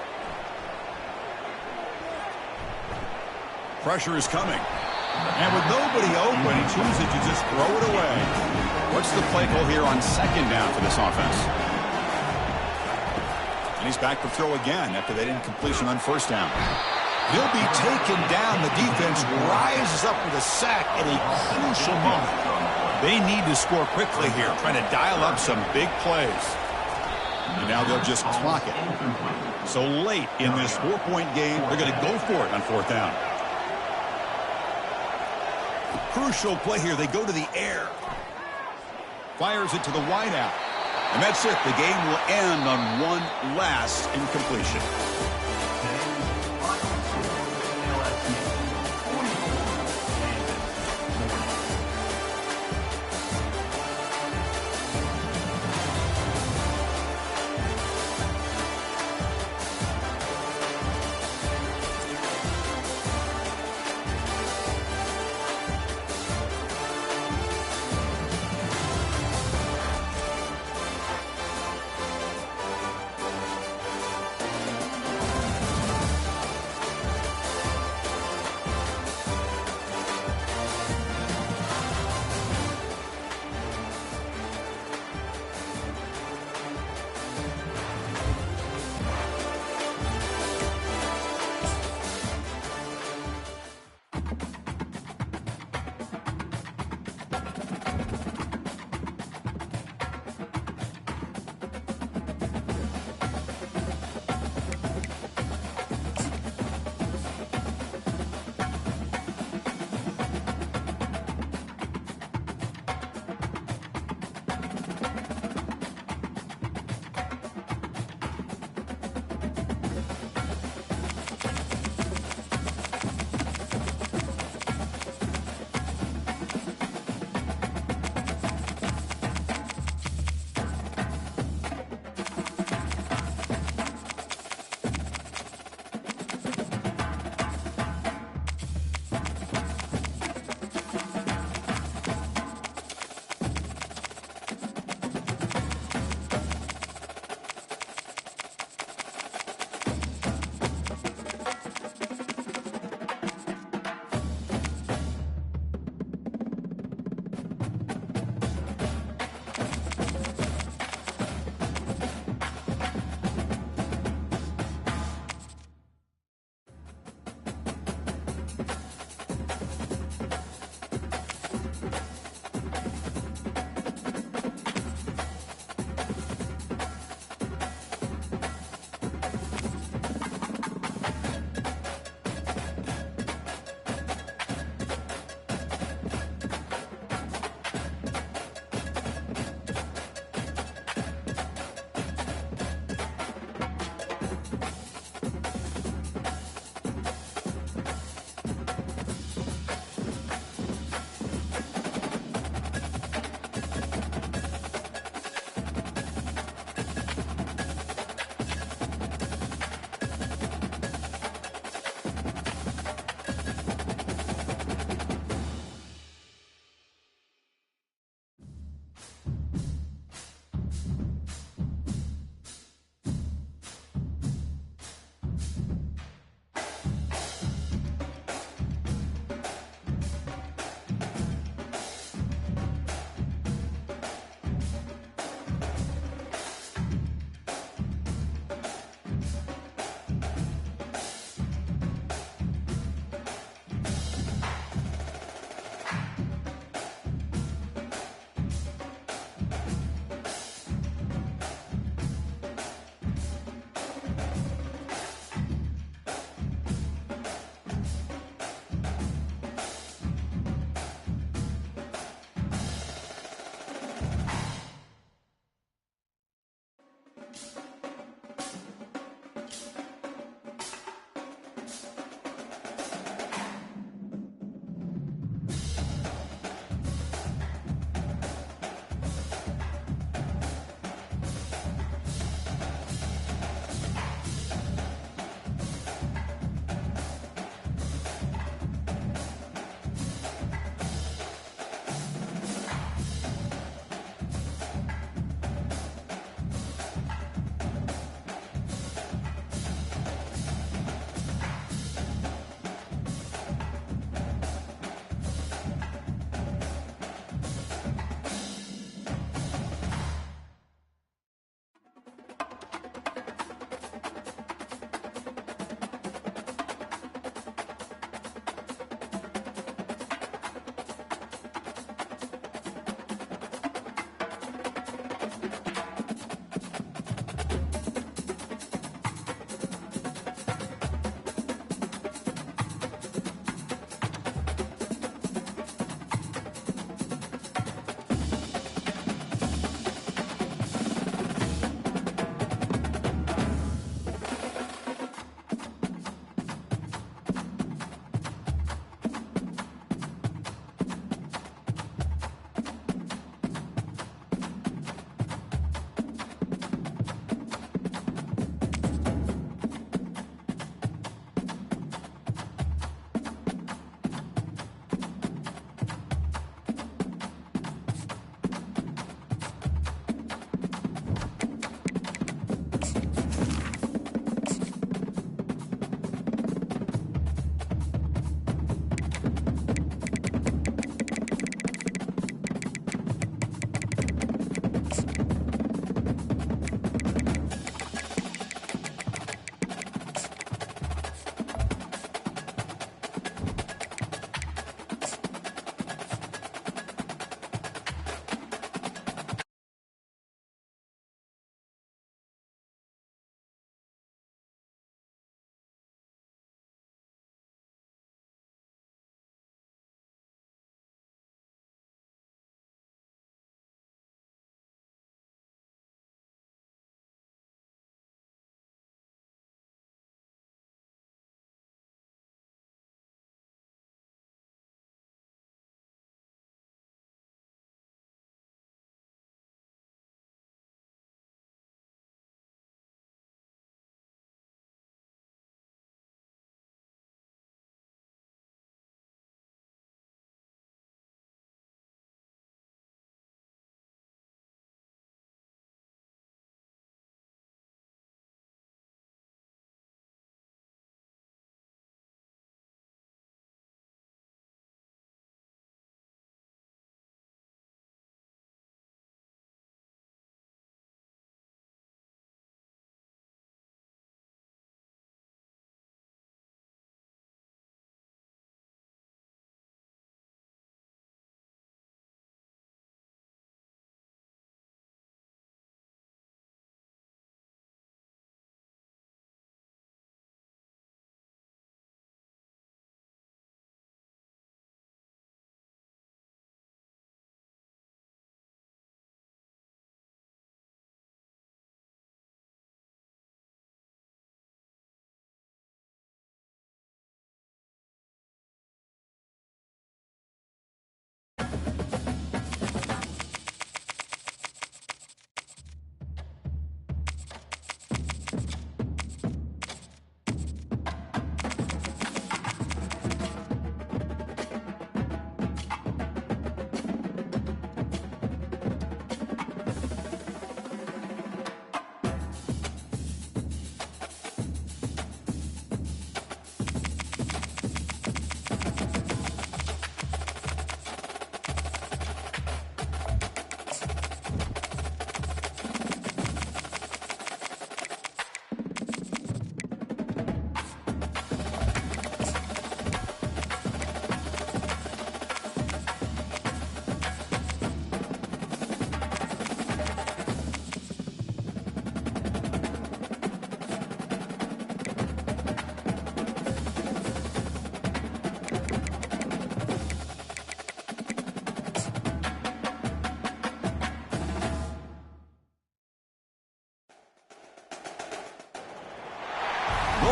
Speaker 1: Pressure is coming. And with nobody open, he chooses to just throw it away. What's the play call here on second down for this offense? And he's back to throw again after that incompletion on first down. He'll be taken down. The defense rises up with a sack at a crucial moment. They need to score quickly here, trying to dial up some big plays. And now they'll just clock it. So late in this 4-point game, they're going to go for it on 4th down. Crucial play here. They go to the air. Fires it to the wideout. And that's it. The game will end on one last incompletion.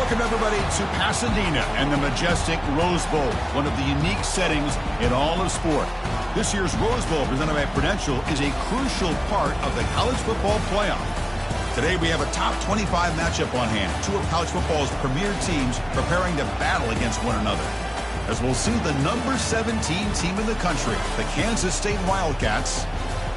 Speaker 1: Welcome, everybody, to Pasadena and the majestic Rose Bowl, one of the unique settings in all of sport. This year's Rose Bowl, presented by Prudential, is a crucial part of the college football playoff. Today, we have a top 25 matchup on hand, two of college football's premier teams preparing to battle against one another. As we'll see the number 17 team in the country, the Kansas State Wildcats,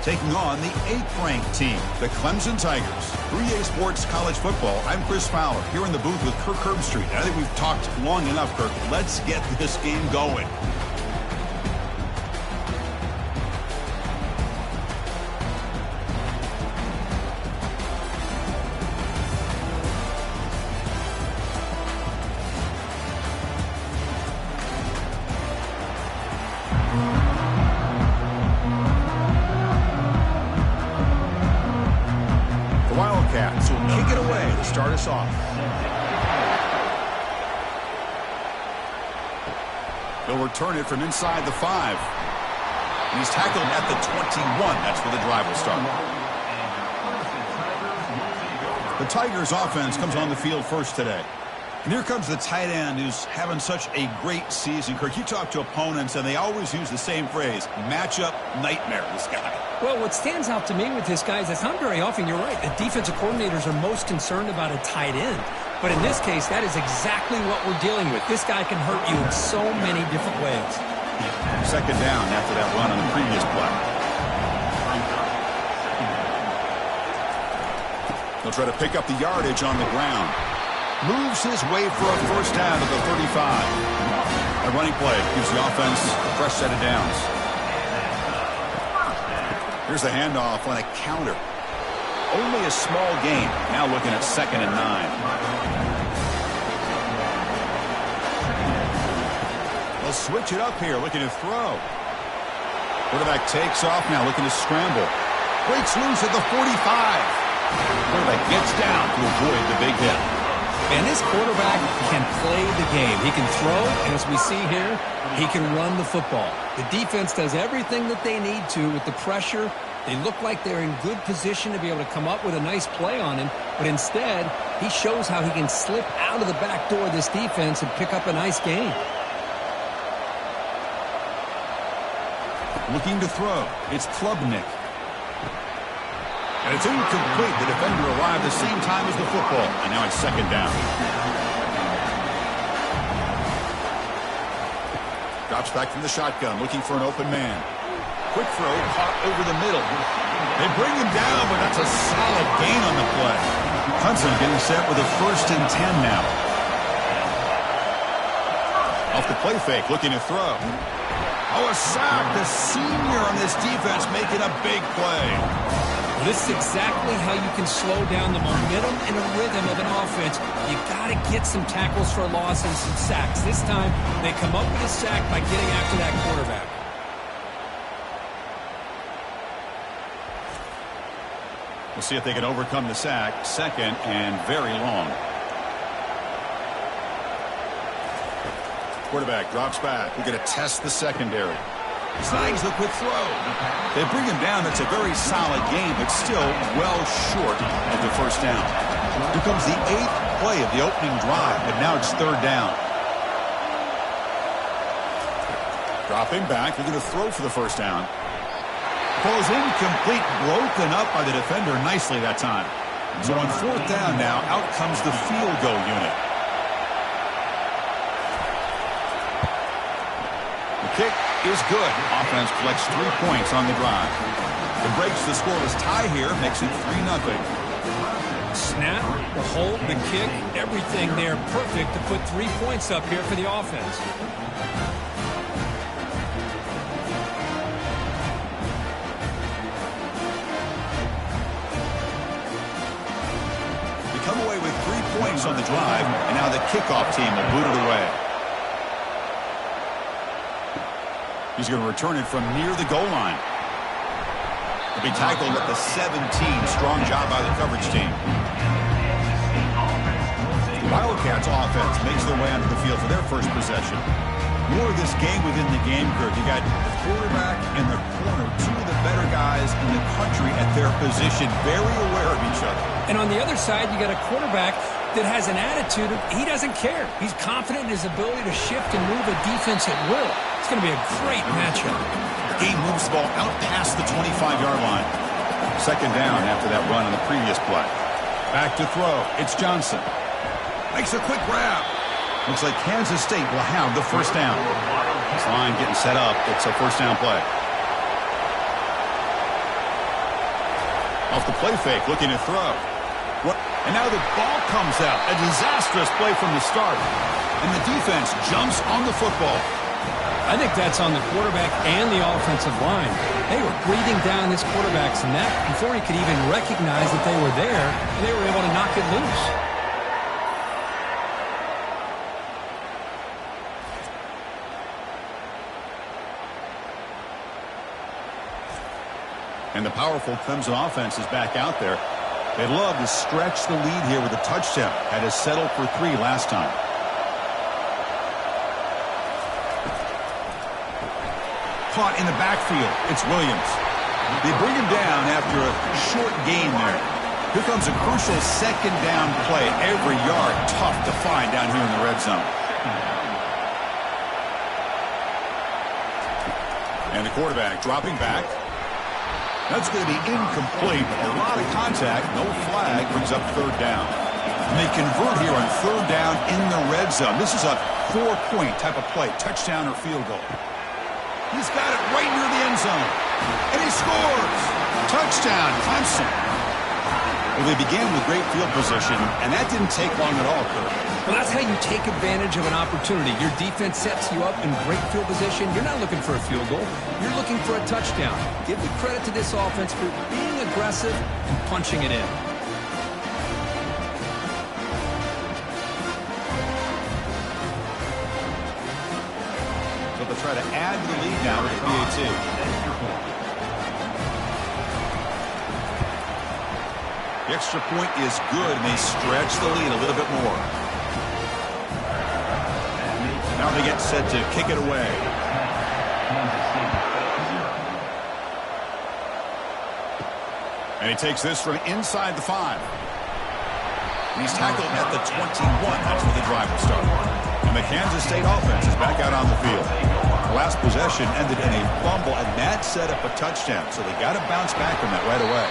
Speaker 1: taking on the 8th-ranked team, the Clemson Tigers. 3A Sports College Football, I'm Chris Fowler, here in the booth with Kirk Herbstreit. I think we've talked long enough, Kirk. Let's get this game going. Wildcats will kick it away to start us off. They'll return it from inside the 5. And he's tackled at the 21. That's where the drive will start. The Tigers offense comes on the field first today. And here comes the tight end who's having such a great season. Kirk, you talk to opponents, and they always use the same phrase, matchup nightmare, this guy.
Speaker 2: Well, what stands out to me with this guy is it's not very often, you're right, the defensive coordinators are most concerned about a tight end. But in this case, that is exactly what we're dealing with. This guy can hurt you in so many different ways.
Speaker 1: Second down after that run on the previous play. He'll try to pick up the yardage on the ground. Moves his way for a first down to the 35. A running play gives the offense a fresh set of downs. Here's the handoff on a counter. Only a small gain. Now looking at 2nd and 9. They'll switch it up here, looking to throw. Quarterback takes off now, looking to scramble. Breaks loose at the 45. Quarterback gets down to avoid the big hit.
Speaker 2: And this quarterback can play the game. He can throw, and as we see here, he can run the football. The defense does everything that they need to with the pressure. They look like they're in good position to be able to come up with a nice play on him, but instead, he shows how he can slip out of the back door of this defense and pick up a nice gain.
Speaker 1: Looking to throw. It's Klubnik. And it's incomplete. The defender arrived the same time as the football. And now it's 2nd down. Drops back from the shotgun, looking for an open man. Quick throw, caught over the middle. They bring him down, but that's a solid gain on the play. Clemson getting set with a 1st and 10 now. Off the play fake, looking to throw. Oh, a sack. The senior on this defense making a big play.
Speaker 2: This is exactly how you can slow down the momentum and a rhythm of an offense. You got to get some tackles for a loss and some sacks. This time, they come up with a sack by getting after that quarterback.
Speaker 1: We'll see if they can overcome the sack. 2nd and very long. Quarterback drops back. We're going to test the secondary. Snags the quick throw. They bring him down. That's a very solid game, but still well short of the first down. Here comes the 8th play of the opening drive, but now it's 3rd down. Dropping back. They're going to throw for the first down. Ball's incomplete, broken up by the defender nicely that time. So on 4th down now, out comes the field goal unit. The kick is good. Offense collects 3 points on the drive. It breaks the scoreless tie here, makes it 3-0.
Speaker 2: Snap, the hold, the kick, everything there perfect to put 3 points up here for the offense.
Speaker 1: They come away with 3 points on the drive, and now the kickoff team will boot it away. He's going to return it from near the goal line. He'll be tackled at the 17. Strong job by the coverage team. The Wildcats offense makes their way onto the field for their first possession. More of this game within the game, Kurt. You got the quarterback and the corner, two of the better guys in the country at their position, very aware of each other.
Speaker 2: And on the other side, you got a quarterback that has an attitude of he doesn't care. He's confident in his ability to shift and move a defense at will. It's going to be a great matchup.
Speaker 1: He moves the ball out past the 25-yard line. Second down after that run on the previous play. Back to throw. It's Johnson. Makes a quick grab. Looks like Kansas State will have the first down. This line getting set up. It's a first down play. Off the play fake, looking to throw. And now the ball comes out. A disastrous play from the start. And the defense jumps on the football.
Speaker 2: I think that's on the quarterback and the offensive line. They were breathing down this quarterback's neck before he could even recognize that they were there, and they were able to knock it loose.
Speaker 1: And the powerful Clemson offense is back out there. They'd love to stretch the lead here with a touchdown. Had to settle for 3 last time. Caught in the backfield. It's Williams. They bring him down after a short gain there. Here comes a crucial second down play. Every yard tough to find down here in the red zone. And the quarterback dropping back. That's going to be incomplete. A lot of contact. No flag. Brings up third down. And they convert here on third down in the red zone. This is a 4-point type of play. Touchdown or field goal. He's got it right near the end zone. And he scores. Touchdown, Clemson. Well, they began with great field position, and that didn't take long at all, Kurt.
Speaker 2: Well, that's how you take advantage of an opportunity. Your defense sets you up in great field position. You're not looking for a field goal. You're looking for a touchdown. Give the credit to this offense for being aggressive and punching it in.
Speaker 1: So they'll try to add to the lead now with the PAT. The extra point is good, and they stretch the lead a little bit more. Now they get set to kick it away. And he takes this from inside the 5. And he's tackled at the 21. That's where the drive will start. And the Kansas State offense is back out on the field. The last possession ended in a fumble, and that set up a touchdown. So they got to bounce back from that right away.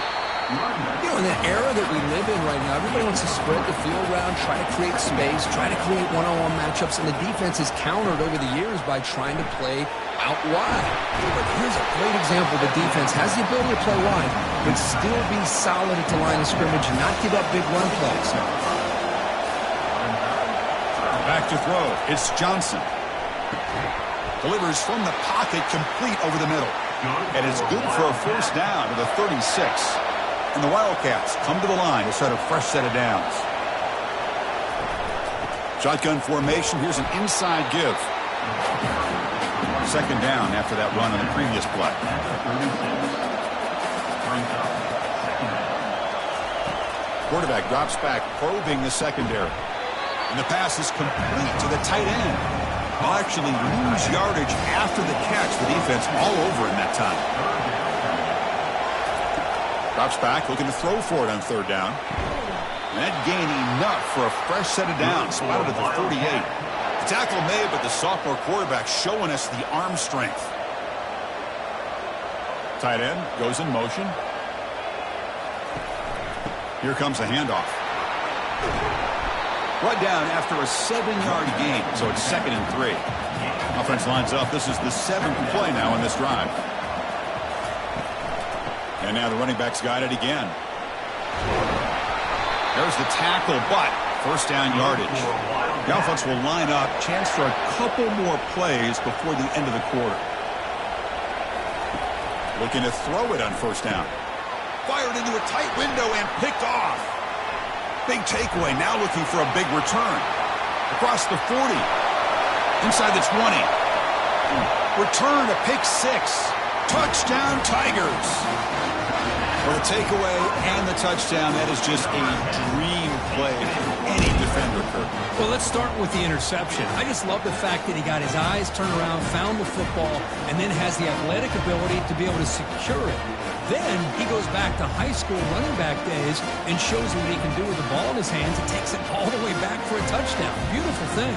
Speaker 3: You know, in the era that we live in right now, everybody wants to spread the field around, try to create space, try to create one-on-one matchups, and the defense is countered over the years by trying to play out wide. But here's a great example. The defense has the ability to play wide, but still be solid at the line of scrimmage and not give up big run plays.
Speaker 1: Back to throw. It's Johnson. Delivers from the pocket, complete over the middle. And it's good for a first down to the 36. And the Wildcats come to the line to set a fresh set of downs. Shotgun formation. Here's an inside give. Second down after that run on the previous play. Quarterback drops back, probing the secondary. And the pass is complete to the tight end. Will actually lose yardage after the catch. The defense all over in that time. Drops back, looking to throw for it on third down. And that gain enough for a fresh set of downs. Spotted at the 38. The tackle made, but the sophomore quarterback showing us the arm strength. Tight end goes in motion. Here comes a handoff. Right down after a 7-yard gain, so it's 2nd and 3. Offense lines up. This is the 7th play now in this drive. And now the running back's got it again. There's the tackle, but first down yardage. The offense will line up. Chance for a couple more plays before the end of the quarter. Looking to throw it on first down. Fired into a tight window and picked off. Big takeaway. Now looking for a big return. Across the 40. Inside the 20. Return a pick 6. Touchdown Tigers. For the takeaway and the touchdown, that is just a dream play for any defender, Kirk.
Speaker 2: Well, let's start with the interception. I just love the fact that he got his eyes turned around, found the football, and then has the athletic ability to be able to secure it. Then he goes back to high school running back days and shows what he can do with the ball in his hands and takes it all the way back for a touchdown. Beautiful thing.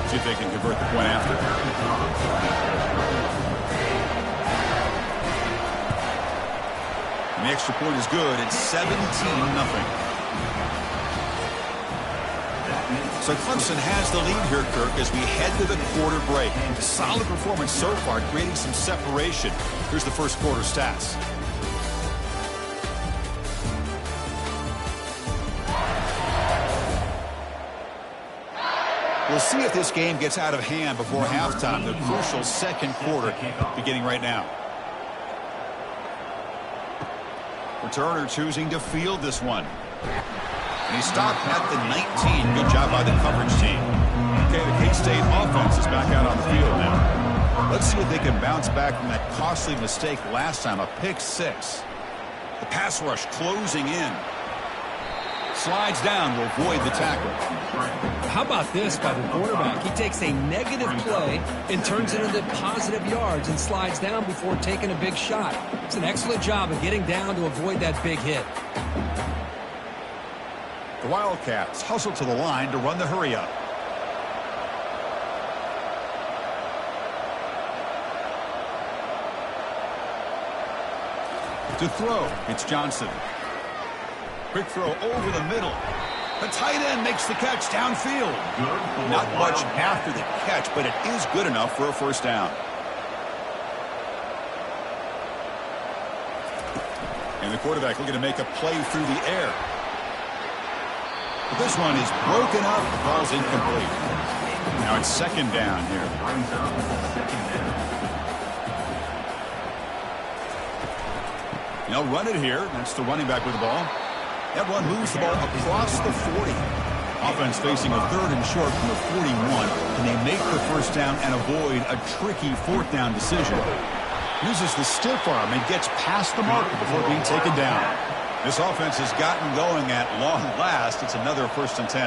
Speaker 1: See if they can convert the point after. And the extra point is good. It's 17-0. So Clemson has the lead here, Kirk, as we head to the quarter break. A solid performance so far, creating some separation. Here's the first quarter stats. We'll see if this game gets out of hand before halftime. The crucial second quarter beginning right now. Returner choosing to field this one. And he stopped at the 19. Good job by the coverage team. Okay, the K-State offense is back out on the field now. Let's see if they can bounce back from that costly mistake last time, a pick six. The pass rush closing in. Slides down to avoid the tackle.
Speaker 2: How about this by the quarterback? He takes a negative play and turns it into positive yards and slides down before taking a big shot. It's an excellent job of getting down to avoid that big hit.
Speaker 1: The Wildcats hustle to the line to run the hurry-up. To throw, it's Johnson. Quick throw over the middle. The tight end makes the catch downfield. Not much after the catch, but it is good enough for a first down. And the quarterback looking to make a play through the air. But this one is broken up. The ball's incomplete. Now it's second down here. They'll run it here. That's the running back with the ball. That run moves the ball across the 40. Offense facing a third and short from the 41. And they make the first down and avoid a tricky fourth down decision. Uses the stiff arm and gets past the marker before being taken down. This offense has gotten going at long last. It's another first and 10.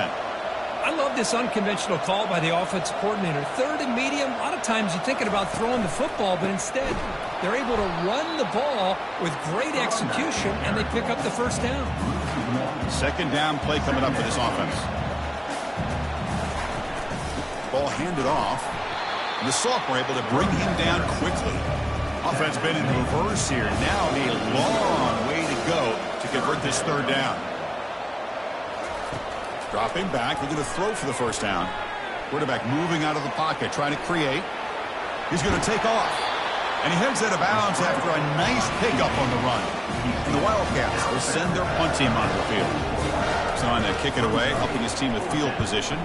Speaker 2: I love this unconventional call by the offensive coordinator. Third and medium, a lot of times you're thinking about throwing the football, but instead they're able to run the ball with great execution, and they pick up the first down.
Speaker 1: Second down play coming up for this offense. Ball handed off. And the sophomore able to bring him down quickly. Offense been in reverse here. Now a long way to go to convert this third down. Dropping back, looking to throw for the first down. Quarterback moving out of the pocket, trying to create. He's going to take off. And he heads out of bounds after a nice pickup on the run. And the Wildcats will send their punt team onto the field. He's on to kick it away, helping his team with field position.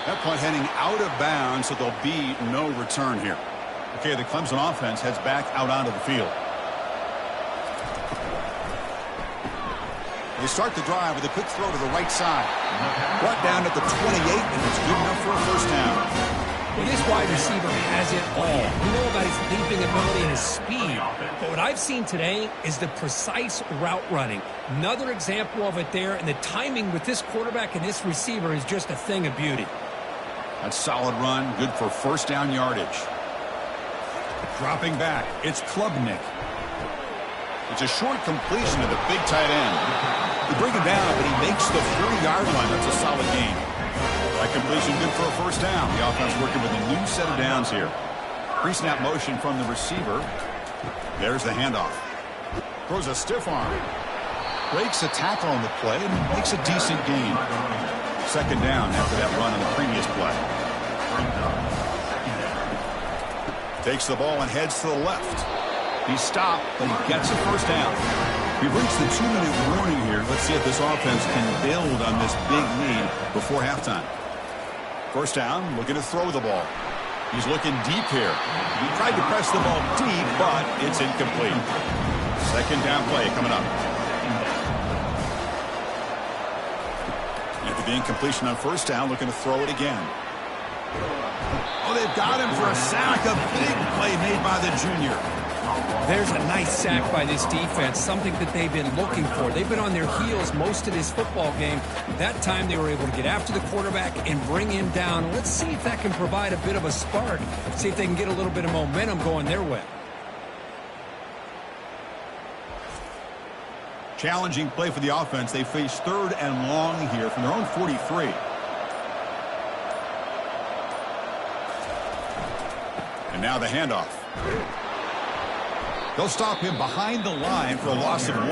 Speaker 1: That punt heading out of bounds, so there'll be no return here. Okay, the Clemson offense heads back out onto the field. They start the drive with a quick throw to the right side. Brought down at the 28, and it's good enough for a first down.
Speaker 2: Well, this wide receiver has it all. You know about his leaping ability and his speed. But what I've seen today is the precise route running. Another example of it there, and the timing with this quarterback and this receiver is just a thing of beauty.
Speaker 1: That solid run, good for first down yardage. Dropping back, it's Klubnik. It's a short completion to the big tight end. They bring him down, but he makes the 30-yard line. That's a solid gain. That completion good for a first down. The offense working with a new set of downs here. Pre-snap motion from the receiver. There's the handoff. Throws a stiff arm. Breaks a tackle on the play and makes a decent gain. Second down after that run on the previous play. Takes the ball and heads to the left. He's stopped, but he gets a first down. We've reached the 2-minute warning here. Let's see if this offense can build on this big lead before halftime. First down, looking to throw the ball. He's looking deep here. He tried to press the ball deep, but it's incomplete. Second down play coming up. After the incompletion on first down, looking to throw it again. Oh, they've got him for a sack. A big play made by the junior.
Speaker 2: There's a nice sack by this defense, something that they've been looking for. They've been on their heels most of this football game. That time they were able to get after the quarterback and bring him down. Let's see if that can provide a bit of a spark. See if they can get a little bit of momentum going their way.
Speaker 1: Challenging play for the offense. They face 3rd and long here from their own 43. And now the handoff. They'll stop him behind the line for a loss of 1.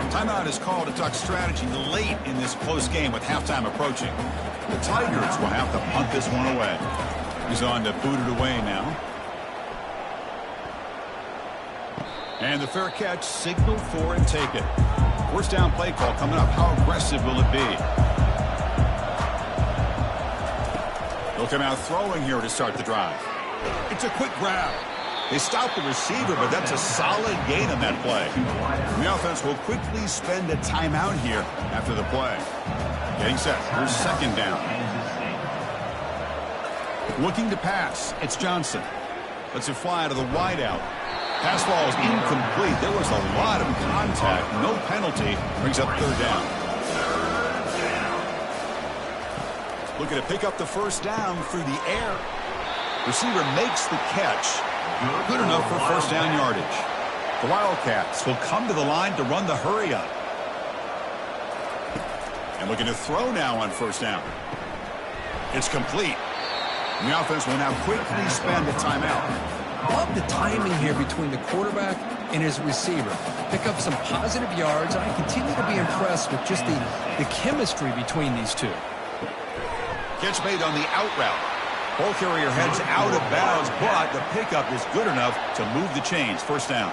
Speaker 1: Timeout is called to talk strategy late in this close game with halftime approaching. The Tigers will have to punt this one away. He's on to boot it away now. And the fair catch signaled for and take it. First down play call coming up. How aggressive will it be? He'll come out throwing here to start the drive. It's a quick grab. They stop the receiver, but that's a solid gain on that play. And the offense will quickly spend a timeout here after the play. Getting set. Here's 2nd down. Looking to pass. It's Johnson. Lets it fly to the wideout. Pass ball is incomplete. There was a lot of contact. No penalty. Brings up 3rd down. Looking to pick up the first down through the air. Receiver makes the catch. Good enough for first down yardage. The Wildcats will come to the line to run the hurry up. And looking to throw now on first down. It's complete. And the offense will now quickly spend a timeout.
Speaker 2: Love the timing here between the quarterback and his receiver. Pick up some positive yards. I continue to be impressed with just the chemistry between these two.
Speaker 1: Catch made on the out route. Ball carrier heads out of bounds, but the pickup is good enough to move the chains. First down.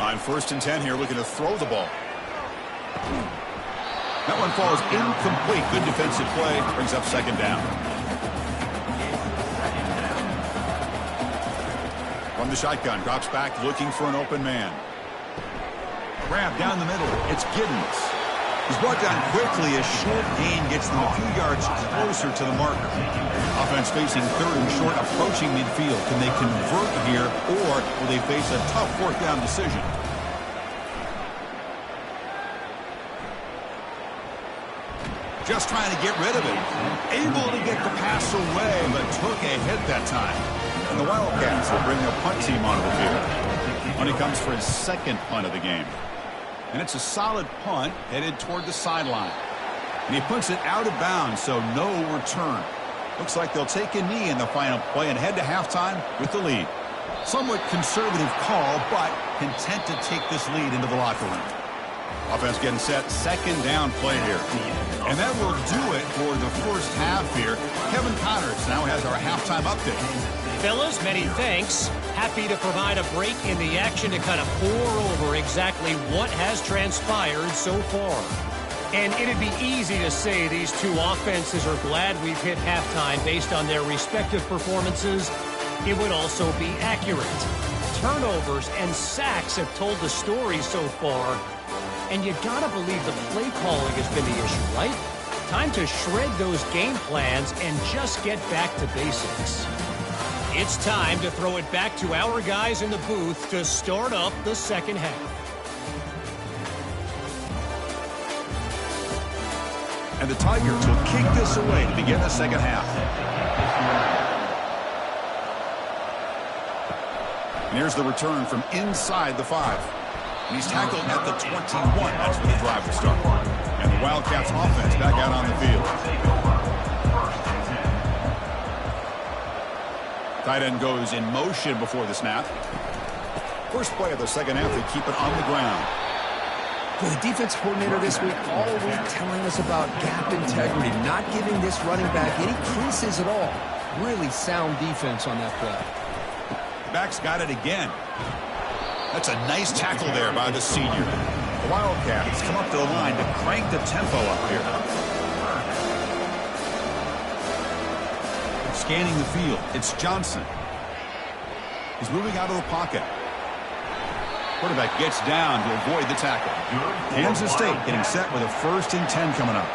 Speaker 1: On 1st and 10 here, looking to throw the ball. That one falls incomplete. Good defensive play. Brings up 2nd down. From the shotgun, drops back, looking for an open man. Grab down the middle. It's Giddens. He's brought down quickly. A short gain gets them a few yards closer to the marker. Offense facing 3rd and short, approaching midfield. Can they convert here, or will they face a tough 4th down decision? Just trying to get rid of it. Able to get the pass away, but took a hit that time. And the Wildcats will bring their punt team onto the field. When he comes for his 2nd punt of the game. And it's a solid punt headed toward the sideline. And he puts it out of bounds, so no return. Looks like they'll take a knee in the final play and head to halftime with the lead. Somewhat conservative call, but content to take this lead into the locker room. Offense getting set. 2nd down play here. And that will do it for the first half here. Kevin Connors now has our halftime update.
Speaker 5: Fellas, many thanks. Happy to provide a break in the action to kind of pour over exactly what has transpired so far. And it'd be easy to say these two offenses are glad we've hit halftime based on their respective performances. It would also be accurate. Turnovers and sacks have told the story so far. And you gotta believe the play calling has been the issue, right? Time to shred those game plans and just get back to basics. It's time to throw it back to our guys in the booth to start up the 2nd half.
Speaker 1: And the Tigers will kick this away to begin the 2nd half. And here's the return from inside the 5. And he's tackled at the 21. That's where the drive will start. And the Wildcats offense back out on the field. Tight end goes in motion before the snap. First play of the 2nd half, they keep it on the ground.
Speaker 2: Well, the defense coordinator this week all week telling us about gap integrity, not giving this running back any creases at all. Really sound defense on that play.
Speaker 1: Back's got it again. That's a nice tackle there by the senior. The Wildcats come up to the line to crank the tempo up here. Scanning the field, it's Johnson. He's moving out of the pocket. Quarterback gets down to avoid the tackle. Kansas State getting set with a 1st and 10 coming up.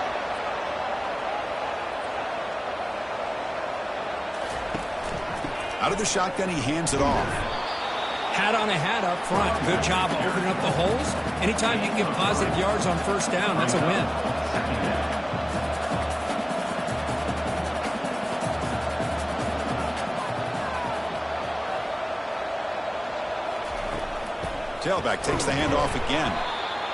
Speaker 1: Out of the shotgun, he hands it off.
Speaker 2: Hat on a hat up front. Good job of opening up the holes. Anytime you can get positive yards on first down, that's a win.
Speaker 1: Tailback takes the handoff again.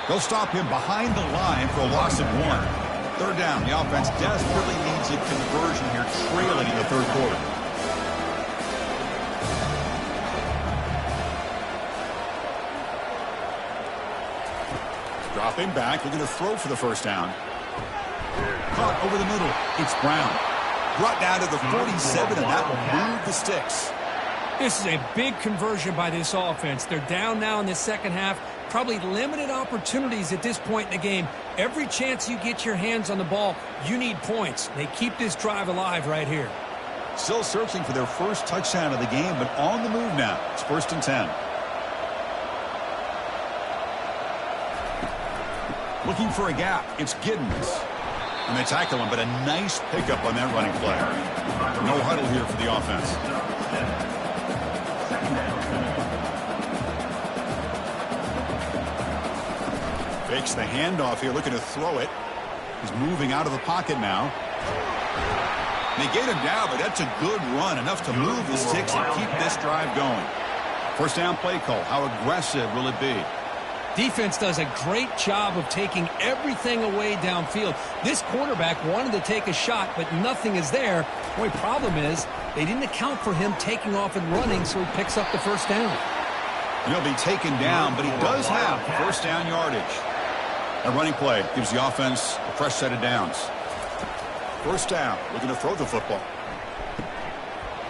Speaker 1: They'll stop him behind the line for a loss of 1. Third down. The offense desperately needs a conversion here, trailing in the third quarter. Dropping back, looking to throw for the first down. Caught over the middle. It's Brown. Brought down to the 47, and that will move the sticks.
Speaker 2: This is a big conversion by this offense. They're down now in the second half. Probably limited opportunities at this point in the game. Every chance you get your hands on the ball, you need points. They keep this drive alive right here.
Speaker 1: Still searching for their first touchdown of the game, but on the move now. It's 1st and 10. Looking for a gap. It's Giddens. And they tackle him, but a nice pickup on that running play. No huddle here for the offense. Fakes the handoff here, looking to throw it. He's moving out of the pocket now. They get him down, but that's a good run, enough to move the sticks and keep this drive going. First down play call. How aggressive will it be?
Speaker 2: Defense does a great job of taking everything away downfield. This quarterback wanted to take a shot, but nothing is there. The only problem is they didn't account for him taking off and running, so he picks up the first down.
Speaker 1: He'll be taken down, but he does have first down yardage. A running play gives the offense a fresh set of downs. First down, looking to throw the football.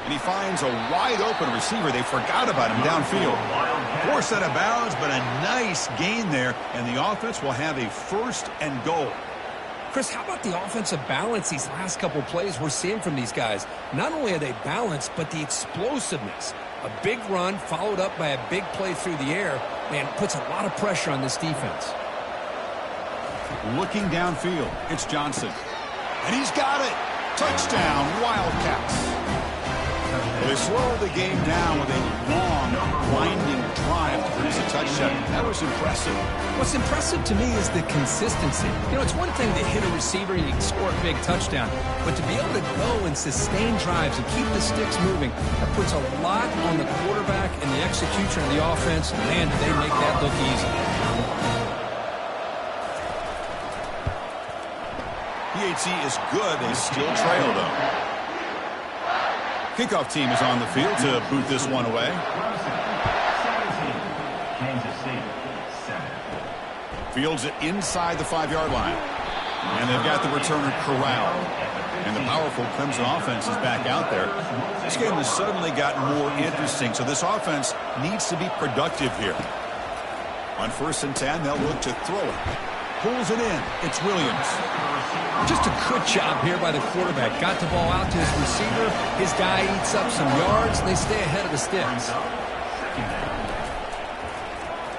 Speaker 1: And he finds a wide-open receiver. They forgot about him downfield. Poor set of bounds, but a nice gain there, and the offense will have a 1st and goal.
Speaker 2: Chris, how about the offensive balance these last couple plays we're seeing from these guys? Not only are they balanced, but the explosiveness. A big run followed up by a big play through the air, man, puts a lot of pressure on this defense.
Speaker 1: Looking downfield, it's Johnson. And he's got it. Touchdown, Wildcats. Well, they slow the game down with a long, winding drive to produce a touchdown. That was impressive.
Speaker 2: What's impressive to me is the consistency. You know, it's one thing to hit a receiver and you can score a big touchdown, but to be able to go and sustain drives and keep the sticks moving, that puts a lot on the quarterback and the execution of the offense. Man, did they make that look easy.
Speaker 1: PHC is good. They still trail, though. Kickoff team is on the field to boot this one away.
Speaker 4: Kansas City, 7.
Speaker 1: Fields it inside the 5-yard line. And they've got the returner corralled. And the powerful Clemson offense is back out there. This game has suddenly gotten more interesting, so this offense needs to be productive here. On 1st and 10, they'll look to throw it. Pulls it in. It's Williams.
Speaker 2: Just a good job here by the quarterback. Got the ball out to his receiver. His guy eats up some yards, and they stay ahead of the sticks.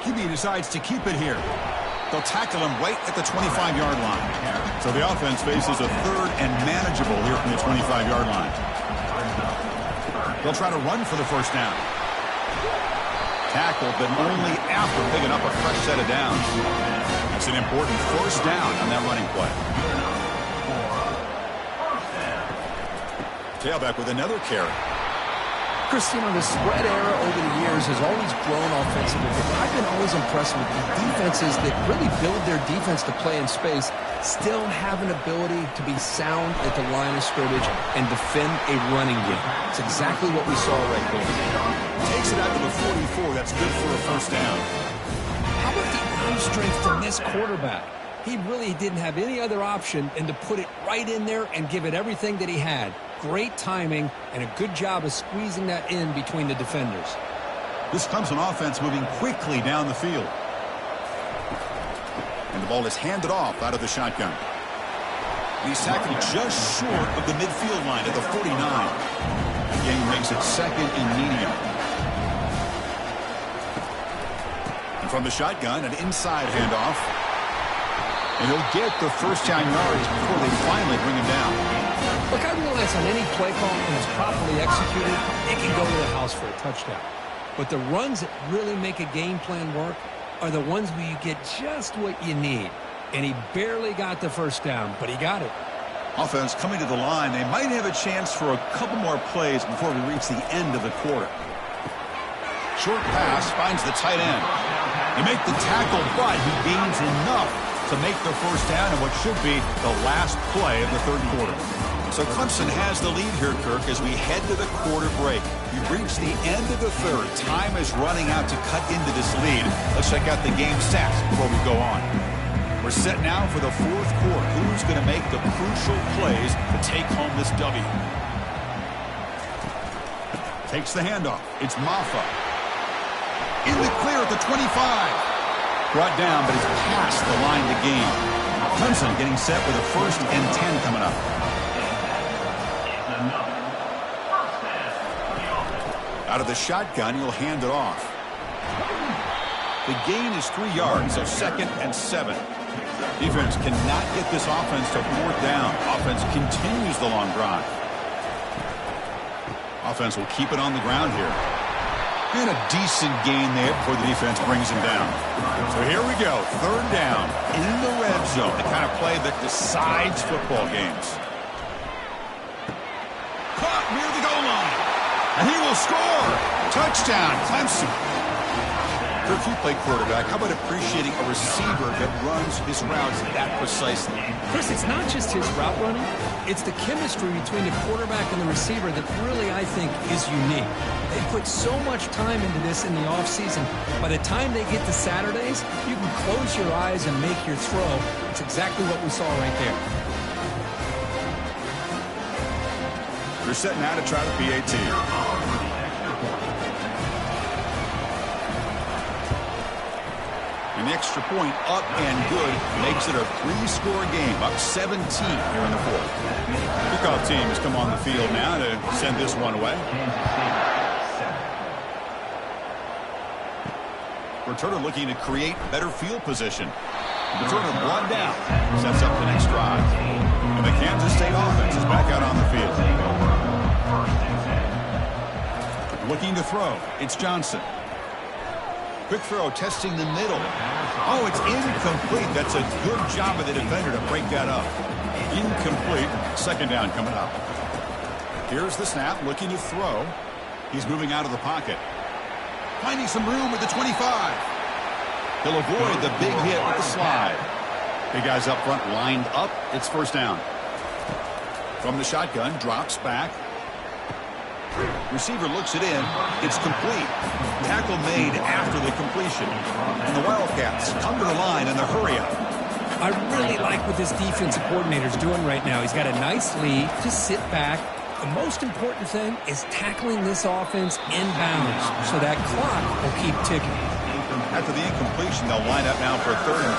Speaker 1: QB decides to keep it here. They'll tackle him right at the 25-yard line. So the offense faces a 3rd and manageable here from the 25-yard line. They'll try to run for the first down. Tackled, but only after picking up a fresh set of downs. That's an important first down on that running play. Tailback with another carry.
Speaker 2: Chris, you know, the spread era over the years has always grown offensively, but I've been always impressed with the defenses that really build their defense to play in space, still have an ability to be sound at the line of scrimmage and defend a running game. It's exactly what we saw right there.
Speaker 1: Takes it out to the 44. That's good for a first down.
Speaker 2: How about the arm strength from this quarterback? He really didn't have any other option than to put it right in there and give it everything that he had. Great timing and a good job of squeezing that in between the defenders.
Speaker 1: This Clemson offense moving quickly down the field. And the ball is handed off out of the shotgun. He's tackled just short of the midfield line at the 49. The game makes it 2nd and medium. And from the shotgun, an inside handoff. And he'll get the first down yards before they finally bring him down.
Speaker 2: Look, I realize on any play call, when it's properly executed, it can go to the house for a touchdown. But the runs that really make a game plan work are the ones where you get just what you need. And he barely got the first down, but he got it.
Speaker 1: Offense coming to the line. They might have a chance for a couple more plays before we reach the end of the quarter. Short pass finds the tight end. They make the tackle, but he gains enough to make the first down in what should be the last play of the third quarter. So Clemson has the lead here, Kirk, as we head to the quarter break. We've reached the end of the third. Time is running out to cut into this lead. Let's check out the game stats before we go on. We're set now for the fourth quarter. Who's going to make the crucial plays to take home this W? Takes the handoff. It's Maffa. In the clear at the 25. Brought down, but it's past the line to gain. Clemson getting set with a 1st and 10 coming up. Out of the shotgun, he'll hand it off. The gain is 3 yards, so 2nd and 7. Defense cannot get this offense to 4th down. Offense continues the long drive. Offense will keep it on the ground here. And a decent gain there before the defense brings him down. So here we go, 3rd down in the red zone. The kind of play that decides football games. Caught near the goal line. And he will score. Touchdown, Clemson. Kirk, you play quarterback. How about appreciating a receiver that runs his routes that precisely?
Speaker 2: Chris, it's not just his route running. It's the chemistry between the quarterback and the receiver that really, I think, is unique. They put so much time into this in the offseason. By the time they get to Saturdays, you can close your eyes and make your throw. It's exactly what we saw right there.
Speaker 1: They're setting out to try the PAT. An extra point up and good makes it a 3-score game, up 17 here in the fourth. Kickoff team has come on the field now to send this one away. Returner looking to create better field position. Returner brought down, sets up the next drive. And the Kansas State offense is back out on the field. Looking to throw, it's Johnson. Quick throw, testing the middle. Oh, it's incomplete. That's a good job of the defender to break that up. Incomplete. 2nd down coming up. Here's the snap, looking to throw. He's moving out of the pocket. Finding some room with the 25. He'll avoid the big hit with the slide. Big guys up front lined up. It's 1st down. From the shotgun, drops back. Receiver looks it in. It's complete. Tackle made after the completion. And the Wildcats come to the line in the hurry-up.
Speaker 2: I really like what this defensive coordinator's doing right now. He's got a nice lead. Just sit back. The most important thing is tackling this offense inbounds so that clock will keep ticking.
Speaker 1: After the incompletion, they'll line up now for 3rd and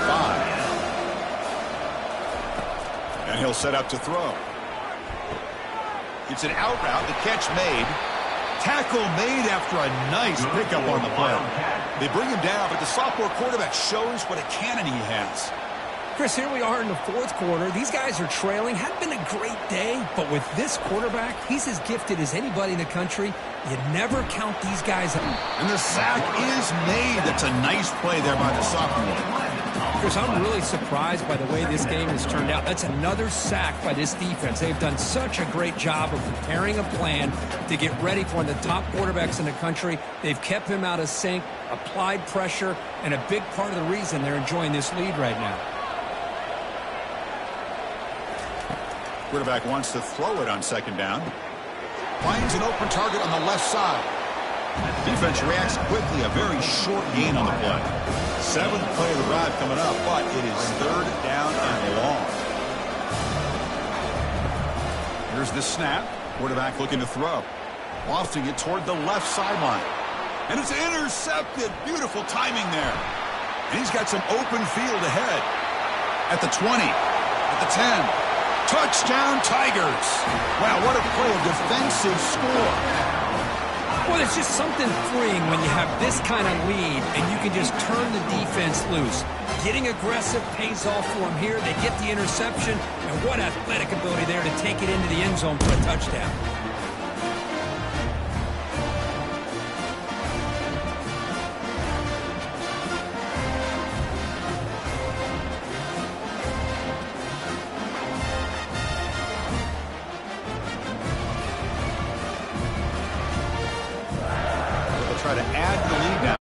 Speaker 1: 5. And he'll set up to throw. It's an out route. The catch made. Tackle made after a nice pickup on the play. They bring him down, but the sophomore quarterback shows what a cannon he has.
Speaker 2: Chris, here we are in the 4th quarter. These guys are trailing. Hadn't been a great day, but with this quarterback, he's as gifted as anybody in the country. You never count these guys out.
Speaker 1: And the sack is made. That's a nice play there by the sophomore.
Speaker 2: Chris, I'm really surprised by the way this game has turned out. That's another sack by this defense. They've done such a great job of preparing a plan to get ready for one of the top quarterbacks in the country. They've kept him out of sync, applied pressure, and a big part of the reason they're enjoying this lead right now.
Speaker 1: Quarterback wants to throw it on 2nd down. Finds an open target on the left side. Defense reacts quickly. A very short gain on the play. 7th play of the drive coming up, but it is 3rd down and long. Here's the snap. Quarterback looking to throw. Lofting it toward the left sideline. And it's intercepted. Beautiful timing there. And he's got some open field ahead. At the 20. At the 10. Touchdown, Tigers. Wow, what a play, a defensive score.
Speaker 2: Well, there's just something freeing when you have this kind of lead and you can just turn the defense loose. Getting aggressive pays off for them here. They get the interception, and what athletic ability there to take it into the end zone for a touchdown.
Speaker 1: Try to add the lead now.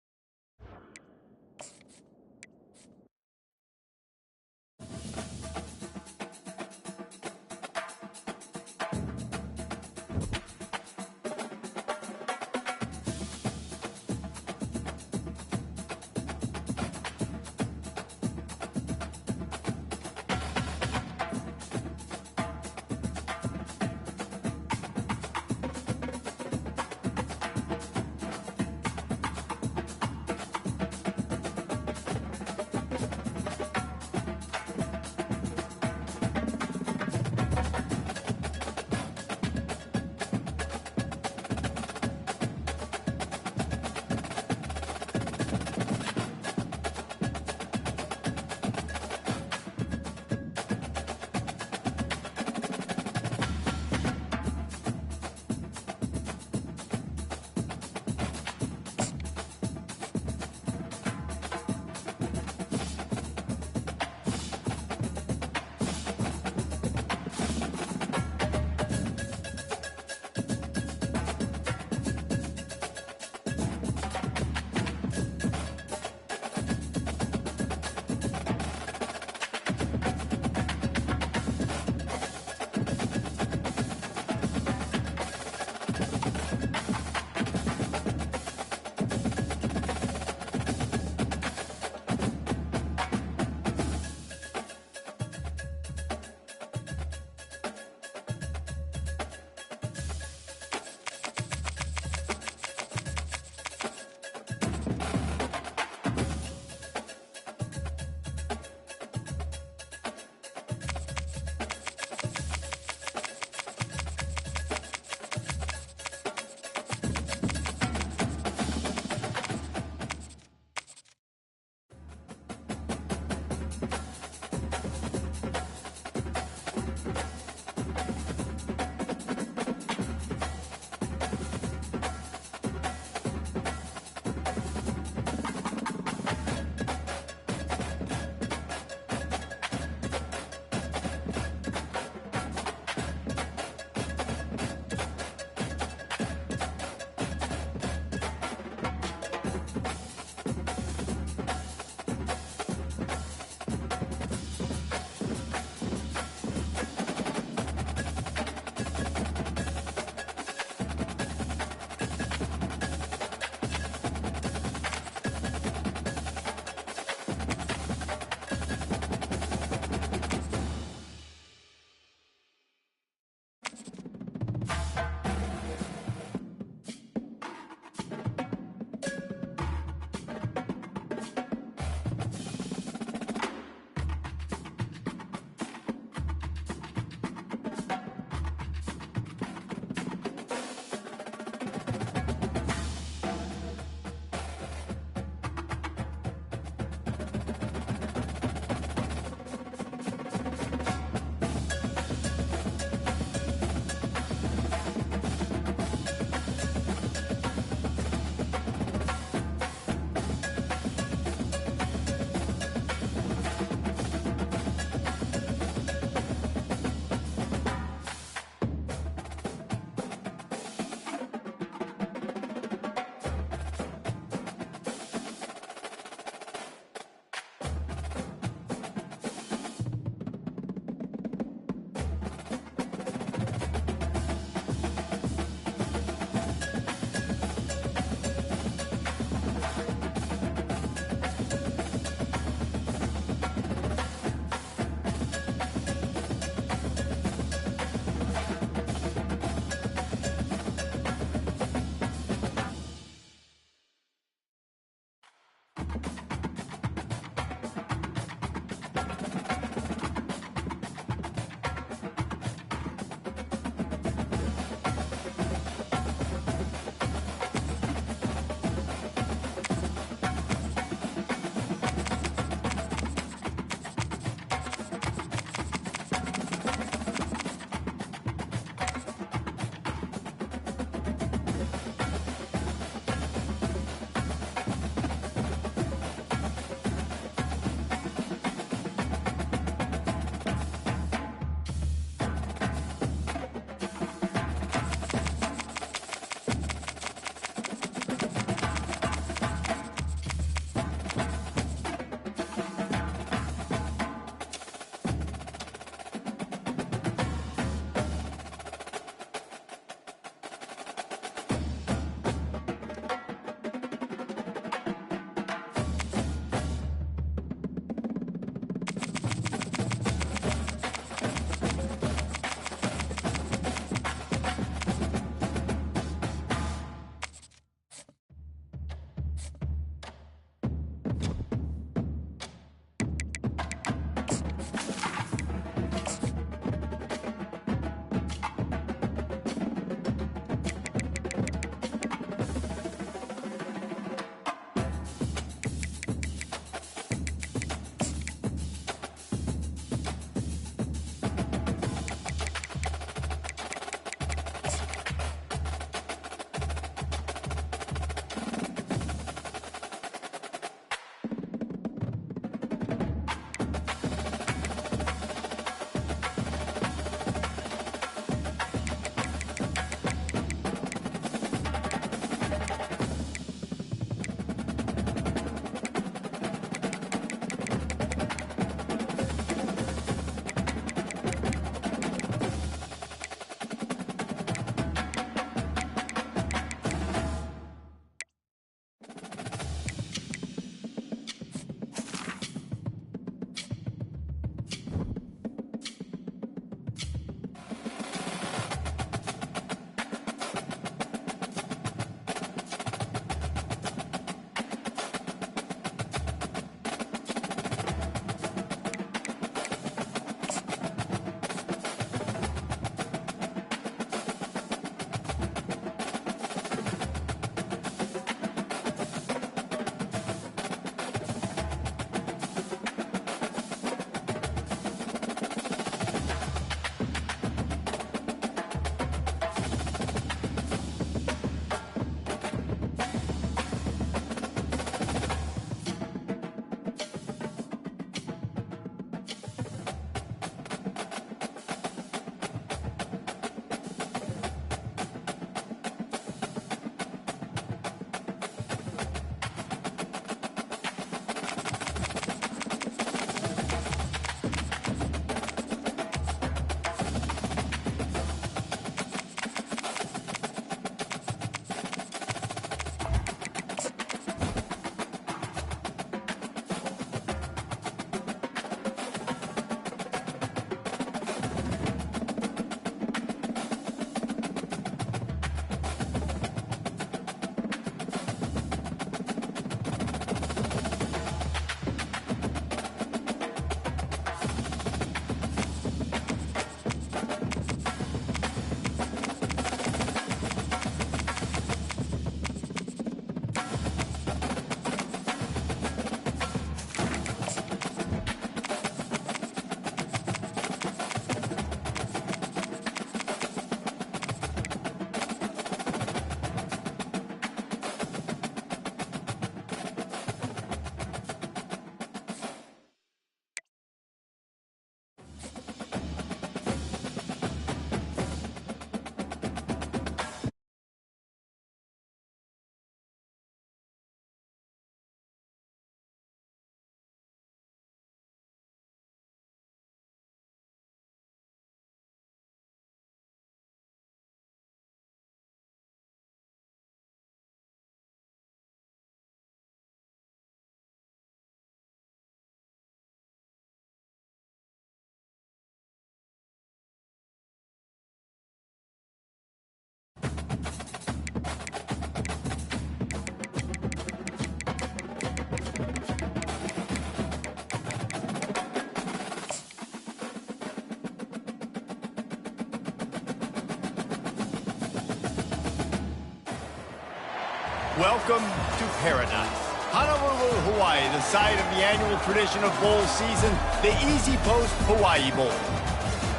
Speaker 6: Welcome to paradise. Honolulu, Hawaii, the site of the annual tradition of bowl season, the Easy Post Hawaii Bowl.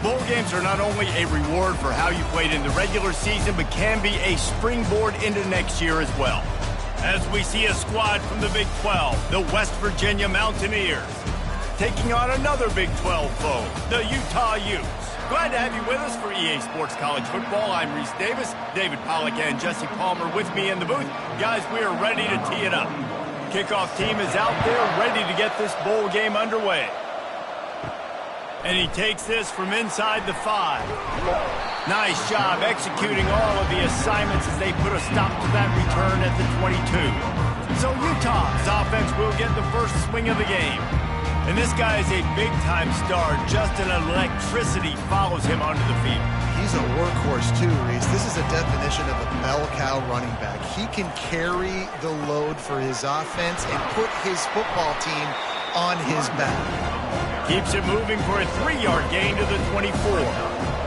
Speaker 6: Bowl games are not only a reward for how you played in the regular season, but can be a springboard into next year as well. As we see a squad from the Big 12, the West Virginia Mountaineers, taking on another Big 12 foe, the Utah Utes. Glad to have you with us for EA Sports College Football. I'm Reese Davis, David Pollack and Jesse Palmer with me in the booth. Guys, we are ready to tee it up. Kickoff team is out there ready to get this bowl game underway. And he takes this from inside the 5. Nice job executing all of the assignments as they put a stop to that return at the 22. So Utah's offense will get the first swing of the game. And this guy is a big-time star. Justin Electricity follows him onto the field.
Speaker 7: He's a workhorse too, Reese. This is a definition of a bell cow running back. He can carry the load for his offense and put his football team on his back.
Speaker 6: Keeps it moving for a 3-yard gain to the 24.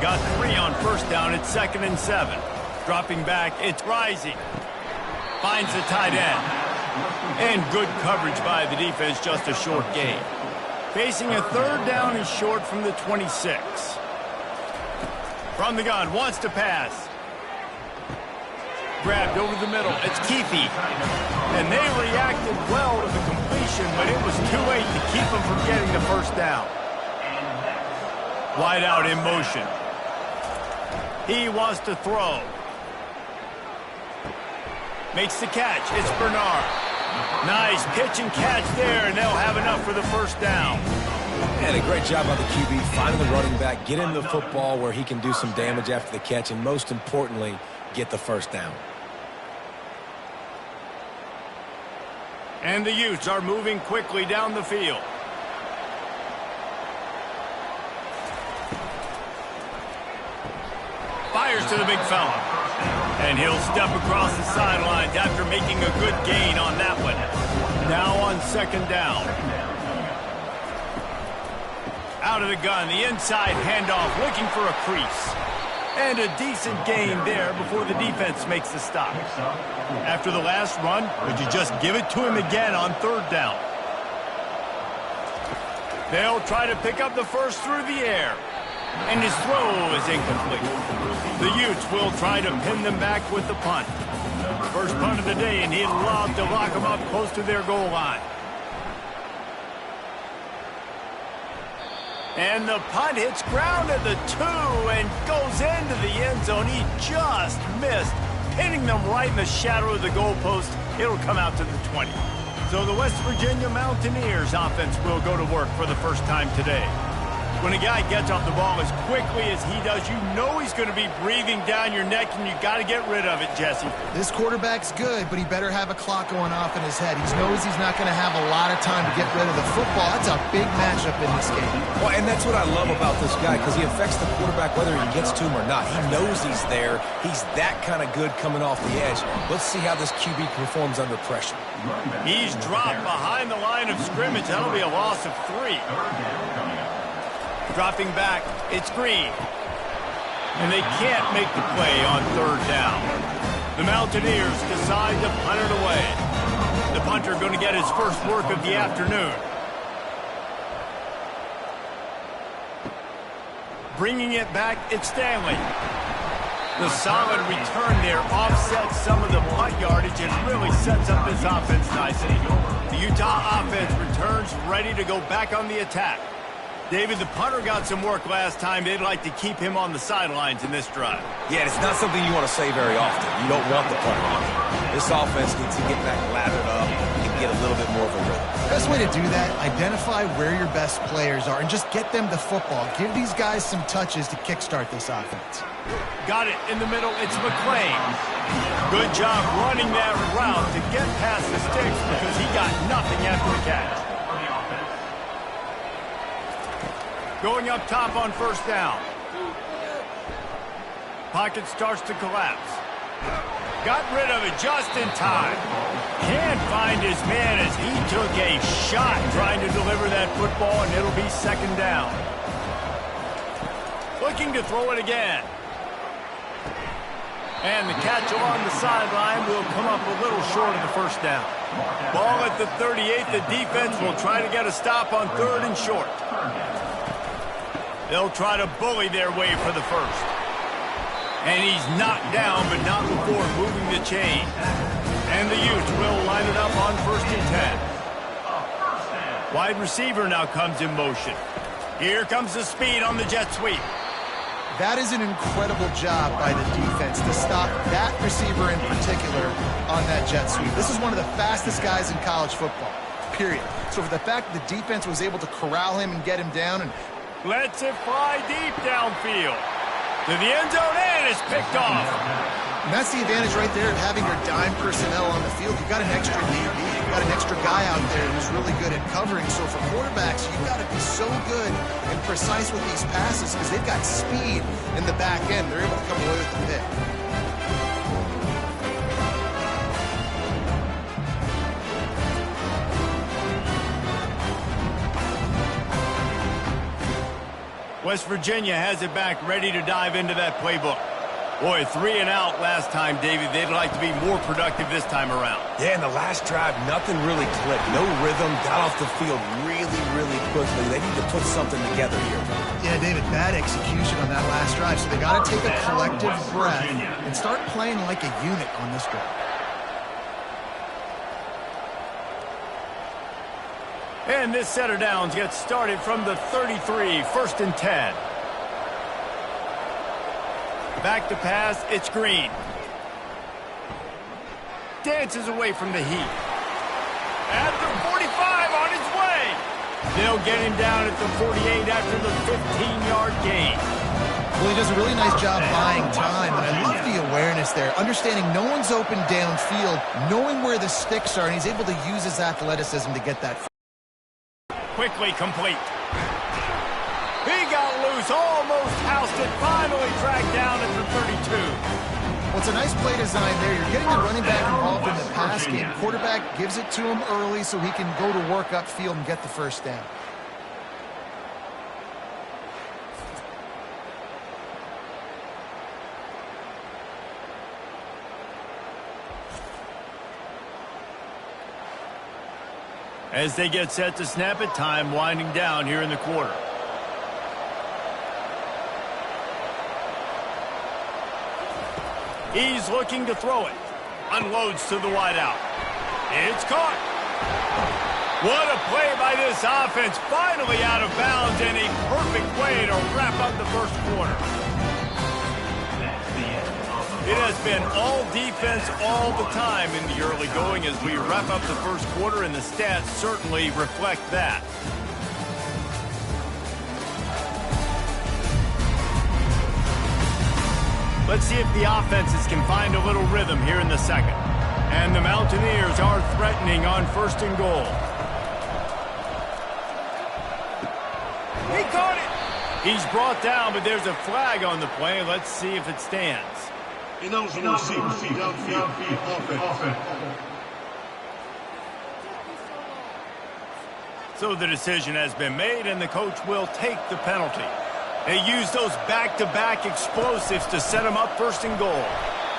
Speaker 6: Got 3 on first down at 2nd and 7. Dropping back, it's Rising. Finds the tight end. And good coverage by the defense, just a short gain. Facing a 3rd down and short from the 26. From the gun, wants to pass. Grabbed over the middle, it's Keefe. And they reacted well to the completion, but it was too late to keep them from getting the first down. Wide out in motion. He wants to throw. Makes the catch, it's Bernard. Nice pitch and catch there, and they'll have enough for the first down.
Speaker 3: And a great job by the QB, finding the running back, get him the football where he can do some damage after the catch, and most importantly, get the first down.
Speaker 6: And the Utes are moving quickly down the field. Fires to the big fella. And he'll step across the sidelines after making a good gain on that one. Now on 2nd down. Out of the gun, the inside handoff, looking for a crease. And a decent gain there before the defense makes the stop. After the last run, would you just give it to him again on 3rd down? They'll try to pick up the first through the air. And his throw is incomplete. The Utes will try to pin them back with the punt. First punt of the day, and he'd love to lock them up close to their goal line. And the punt hits ground at the 2 and goes into the end zone. He just missed, pinning them right in the shadow of the goalpost. It'll come out to the 20. So the West Virginia Mountaineers offense will go to work for the first time today. When a guy gets off the ball as quickly as he does, you know he's going to be breathing down your neck, and you got to get rid of it, Jesse.
Speaker 7: This quarterback's good, but he better have a clock going off in his head. He knows he's not going to have a lot of time to get rid of the football. That's a big matchup in this game.
Speaker 3: Well, and that's what I love about this guy, because he affects the quarterback whether he gets to him or not. He knows he's there. He's that kind of good coming off the edge. Let's see how this QB performs under pressure.
Speaker 6: He's dropped behind the line of scrimmage. That'll be a loss of 3. Dropping back, it's Green. And they can't make the play on 3rd down. The Mountaineers decide to punt it away. The punter going to get his first work of the afternoon. Bringing it back, it's Stanley. The solid return there offsets some of the punt yardage and really sets up this offense nicely. The Utah offense returns ready to go back on the attack. David, the punter got some work last time. They'd like to keep him on the sidelines in this drive.
Speaker 3: Yeah, it's not something you want to say very often. You don't want the punter. This offense needs to get back lathered up and get a little bit more of a rhythm.
Speaker 7: Best way to do that, identify where your best players are and just get them the football. Give these guys some touches to kickstart this offense.
Speaker 6: Got it in the middle. It's McClain. Good job running that route to get past the sticks because he got nothing after the catch. Going up top on 1st down. Pocket starts to collapse. Got rid of it just in time. Can't find his man as he took a shot trying to deliver that football, and it'll be 2nd down. Looking to throw it again. And the catch along the sideline will come up a little short of the first down. Ball at the 38. The defense will try to get a stop on 3rd and short. They'll try to bully their way for the first. And he's knocked down, but not before moving the chain. And the Utes will line it up on 1st and 10. Wide receiver now comes in motion. Here comes the speed on the jet sweep.
Speaker 7: That is an incredible job by the defense to stop that receiver in particular on that jet sweep. This is one of the fastest guys in college football, period. So for the fact that the defense was able to corral him and get him down and
Speaker 6: lets it fly deep downfield to the end zone, and it's picked off.
Speaker 7: And that's the advantage right there of having your dime personnel on the field. You've got an extra DB. You've got an extra guy out there who's really good at covering. So for quarterbacks, you've got to be so good and precise with these passes because they've got speed in the back end. They're able to come away with the pick.
Speaker 6: West Virginia has it back, ready to dive into that playbook. Boy, 3 and out last time, David. They'd like to be more productive this time around.
Speaker 8: Yeah, in the last drive, nothing really clicked. No rhythm, got off the field really quickly. They need to put something together here.
Speaker 7: Yeah, David, bad execution on that last drive. So they got to take a collective breath and start playing like a unit on this drive.
Speaker 6: And this set of downs gets started from the 33, 1st and 10. Back to pass, it's Green. Dances away from the heat. At the 45, on his way. They'll get him down at the 48 after the 15-yard gain.
Speaker 7: Well, he does a really nice job buying time, and I love the awareness there. Understanding no one's open downfield, knowing where the sticks are, and he's able to use his athleticism to get that.
Speaker 6: Quickly complete. He got loose, almost housed it, finally tracked down at the 32.
Speaker 7: Well, it's a nice play design there. You're getting the running back involved in the pass game. Quarterback gives it to him early so he can go to work upfield and get the first down.
Speaker 6: As they get set to snap it, time winding down here in the quarter. He's looking to throw it. Unloads to the wideout. It's caught. What a play by this offense. Finally out of bounds and a perfect way to wrap up the first quarter. It has been all defense all the time in the early going as we wrap up the first quarter, and the stats certainly reflect that. Let's see if the offenses can find a little rhythm here in the second. And the Mountaineers are threatening on 1st and goal. He caught it! He's brought down, but there's a flag on the play. Let's see if it stands. So the decision has been made, and the coach will take the penalty. They use those back-to-back explosives to set him up 1st and goal.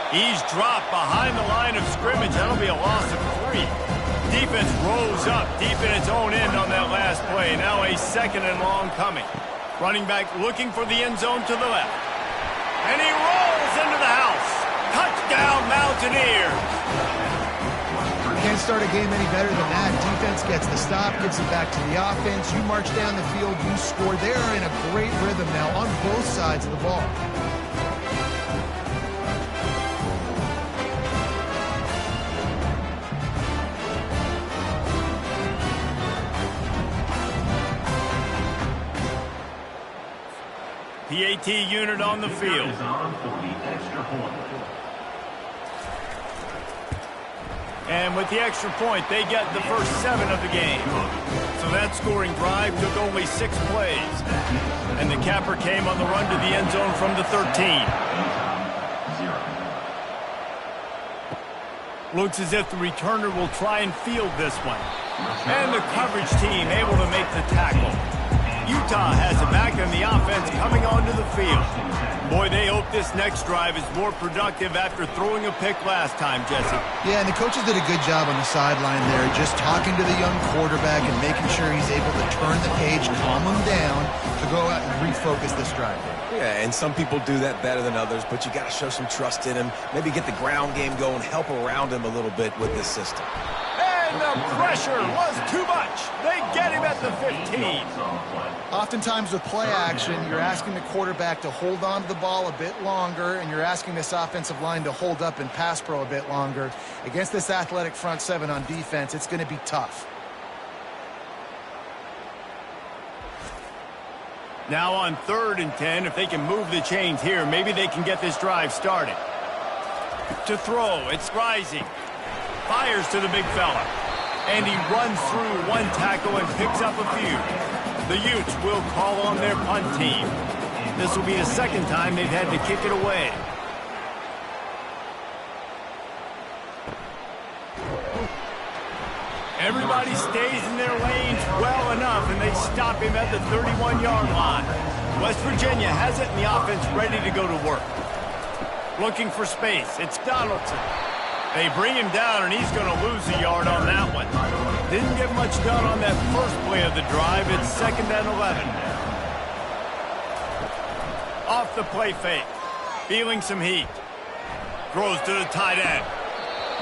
Speaker 6: He's dropped behind the line of scrimmage. That'll be a loss of 3. Defense rose up deep in its own end on that last play. Now a 2nd and long coming. Running back looking for the end zone to the left. And he rolls into the house. Touchdown, Mountaineers.
Speaker 7: Can't start a game any better than that. Defense gets the stop, gives it back to the offense. You march down the field, you score. They're in a great rhythm now on both sides of the ball.
Speaker 6: PAT unit on the field. And with the extra point, they get the first 7 of the game. So that scoring drive took only 6 plays. And the capper came on the run to the end zone from the 13. Looks as if the returner will try and field this one. And the coverage team able to make the tackle. Utah has it back, and the offense coming onto the field. Boy, they hope this next drive is more productive after throwing a pick last time, Jesse.
Speaker 7: Yeah, and the coaches did a good job on the sideline there, just talking to the young quarterback and making sure he's able to turn the page, calm him down, to go out and refocus this drive.
Speaker 8: Yeah, and some people do that better than others, but you got to show some trust in him. Maybe get the ground game going, help around him a little bit with this system.
Speaker 6: And the pressure was too much. They get him at the 15.
Speaker 7: Oftentimes with play action, you're asking the quarterback to hold on to the ball a bit longer, and you're asking this offensive line to hold up and pass pro a bit longer. Against this athletic front seven on defense, it's going to be tough.
Speaker 6: Now on 3rd and 10, if they can move the chains here, maybe they can get this drive started. To throw, it's rising. Fires to the big fella. And he runs through one tackle and picks up a few. The Utes will call on their punt team. This will be the second time they've had to kick it away. Everybody stays in their lanes well enough, and they stop him at the 31-yard line. West Virginia has it, and the offense ready to go to work. Looking for space. It's Donaldson. They bring him down, and he's going to lose a yard on that one. Didn't get much done on that first play of the drive. It's 2nd and 11. Off the play fake. Feeling some heat. Throws to the tight end.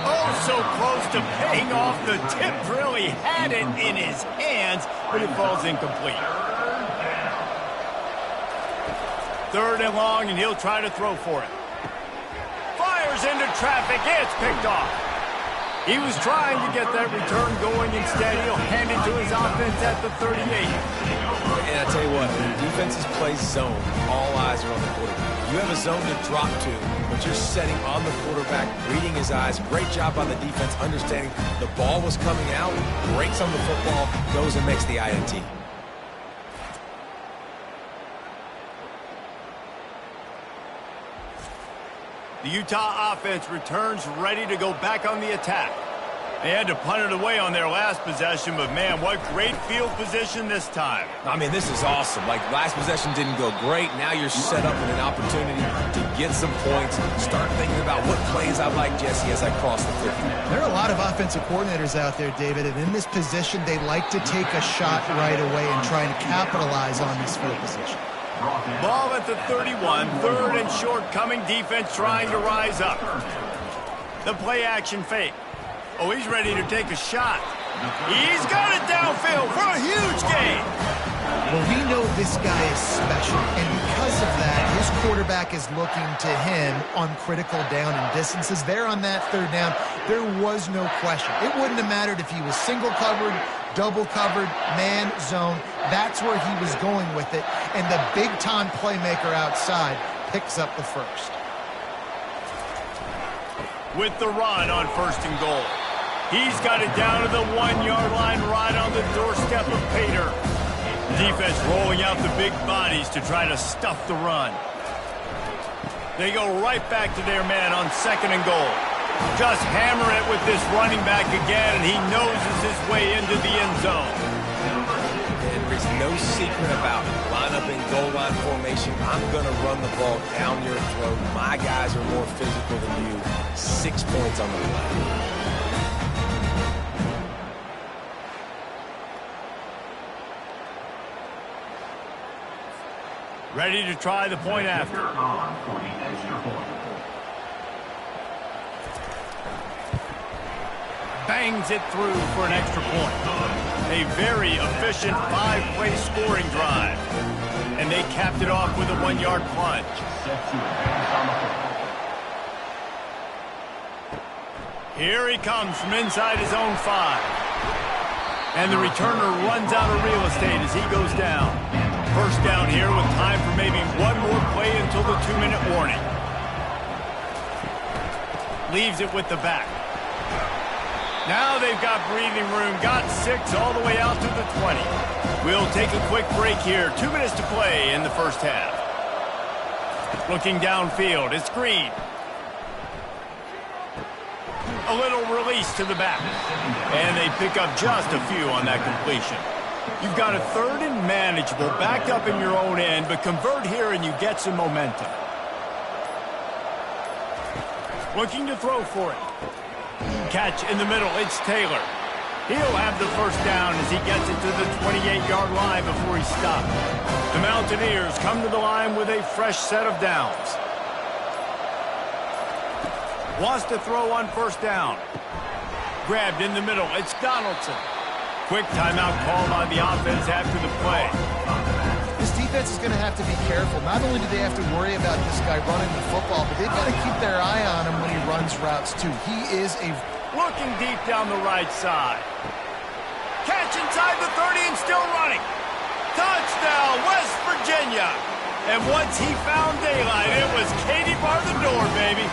Speaker 6: Oh, so close to paying off. The tip really had it in his hands, but it falls incomplete. 3rd and long, and he'll try to throw for it. Fires into traffic. It's picked off. He was trying to get that return going. Instead, he'll hand it to his offense at the 38.
Speaker 8: And I tell you what, when the defenses play zone, all eyes are on the quarterback. You have a zone to drop to, but you're setting on the quarterback, reading his eyes. Great job by the defense, understanding the ball was coming out, breaks on the football, goes and makes the INT.
Speaker 6: The Utah offense returns ready to go back on the attack. They had to punt it away on their last possession, but man, what great field position this time.
Speaker 8: I mean, this is awesome. Like, last possession didn't go great. Now you're set up with an opportunity to get some points. Start thinking about what plays I like, Jesse, as I cross the 50.
Speaker 7: There are a lot of offensive coordinators out there, David, and in this position, they like to take a shot right away and try and capitalize on this field position.
Speaker 6: Ball at the 31, 3rd and short, coming defense trying to rise up. The play action fake. Oh, he's ready to take a shot. He's got it downfield for a huge gain.
Speaker 7: Well, we know this guy is special, and because of that, his quarterback is looking to him on critical down and distances. There on that 3rd down, there was no question. It wouldn't have mattered if he was single covered, double covered, man, zone. That's where he was going with it, and the big-time playmaker outside picks up the first.
Speaker 6: With the run on 1st and goal. He's got it down to the 1-yard line right on the doorstep of Pater. Defense rolling out the big bodies to try to stuff the run. They go right back to their man on 2nd and goal. Just hammer it with this running back again, and he noses his way into the end zone.
Speaker 8: And there's no secret about it. Line up in goal line formation. I'm going to run the ball down your throat. My guys are more physical than you. 6 points on the play.
Speaker 6: Ready to try the point after. Bangs it through for an extra point. A very efficient 5-play scoring drive. And they capped it off with a 1-yard plunge. Here he comes from inside his own 5. And the returner runs out of real estate as he goes down. First down here with time for maybe one more play until the 2-minute warning. Leaves it with the back. Now they've got breathing room. Got 6 all the way out to the 20. We'll take a quick break here. 2 minutes to play in the first half. Looking downfield, it's Green. A little release to the back. And they pick up just a few on that completion. You've got a 3rd and manageable backed up in your own end, but convert here and you get some momentum. Looking to throw for it. Catch in the middle. It's Taylor. He'll have the first down as he gets it to the 28-yard line before he stopped. The Mountaineers come to the line with a fresh set of downs. Wants to throw on first down. Grabbed in the middle. It's Donaldson. Quick timeout called on the offense after the play.
Speaker 7: This defense is going to have to be careful. Not only do they have to worry about this guy running the football, but they've got to keep their eye on him when he runs routes too. He is a...
Speaker 6: Looking deep down the right side. Catch inside the 30 and still running. Touchdown, West Virginia. And once he found daylight, it was Katie bar the door, baby.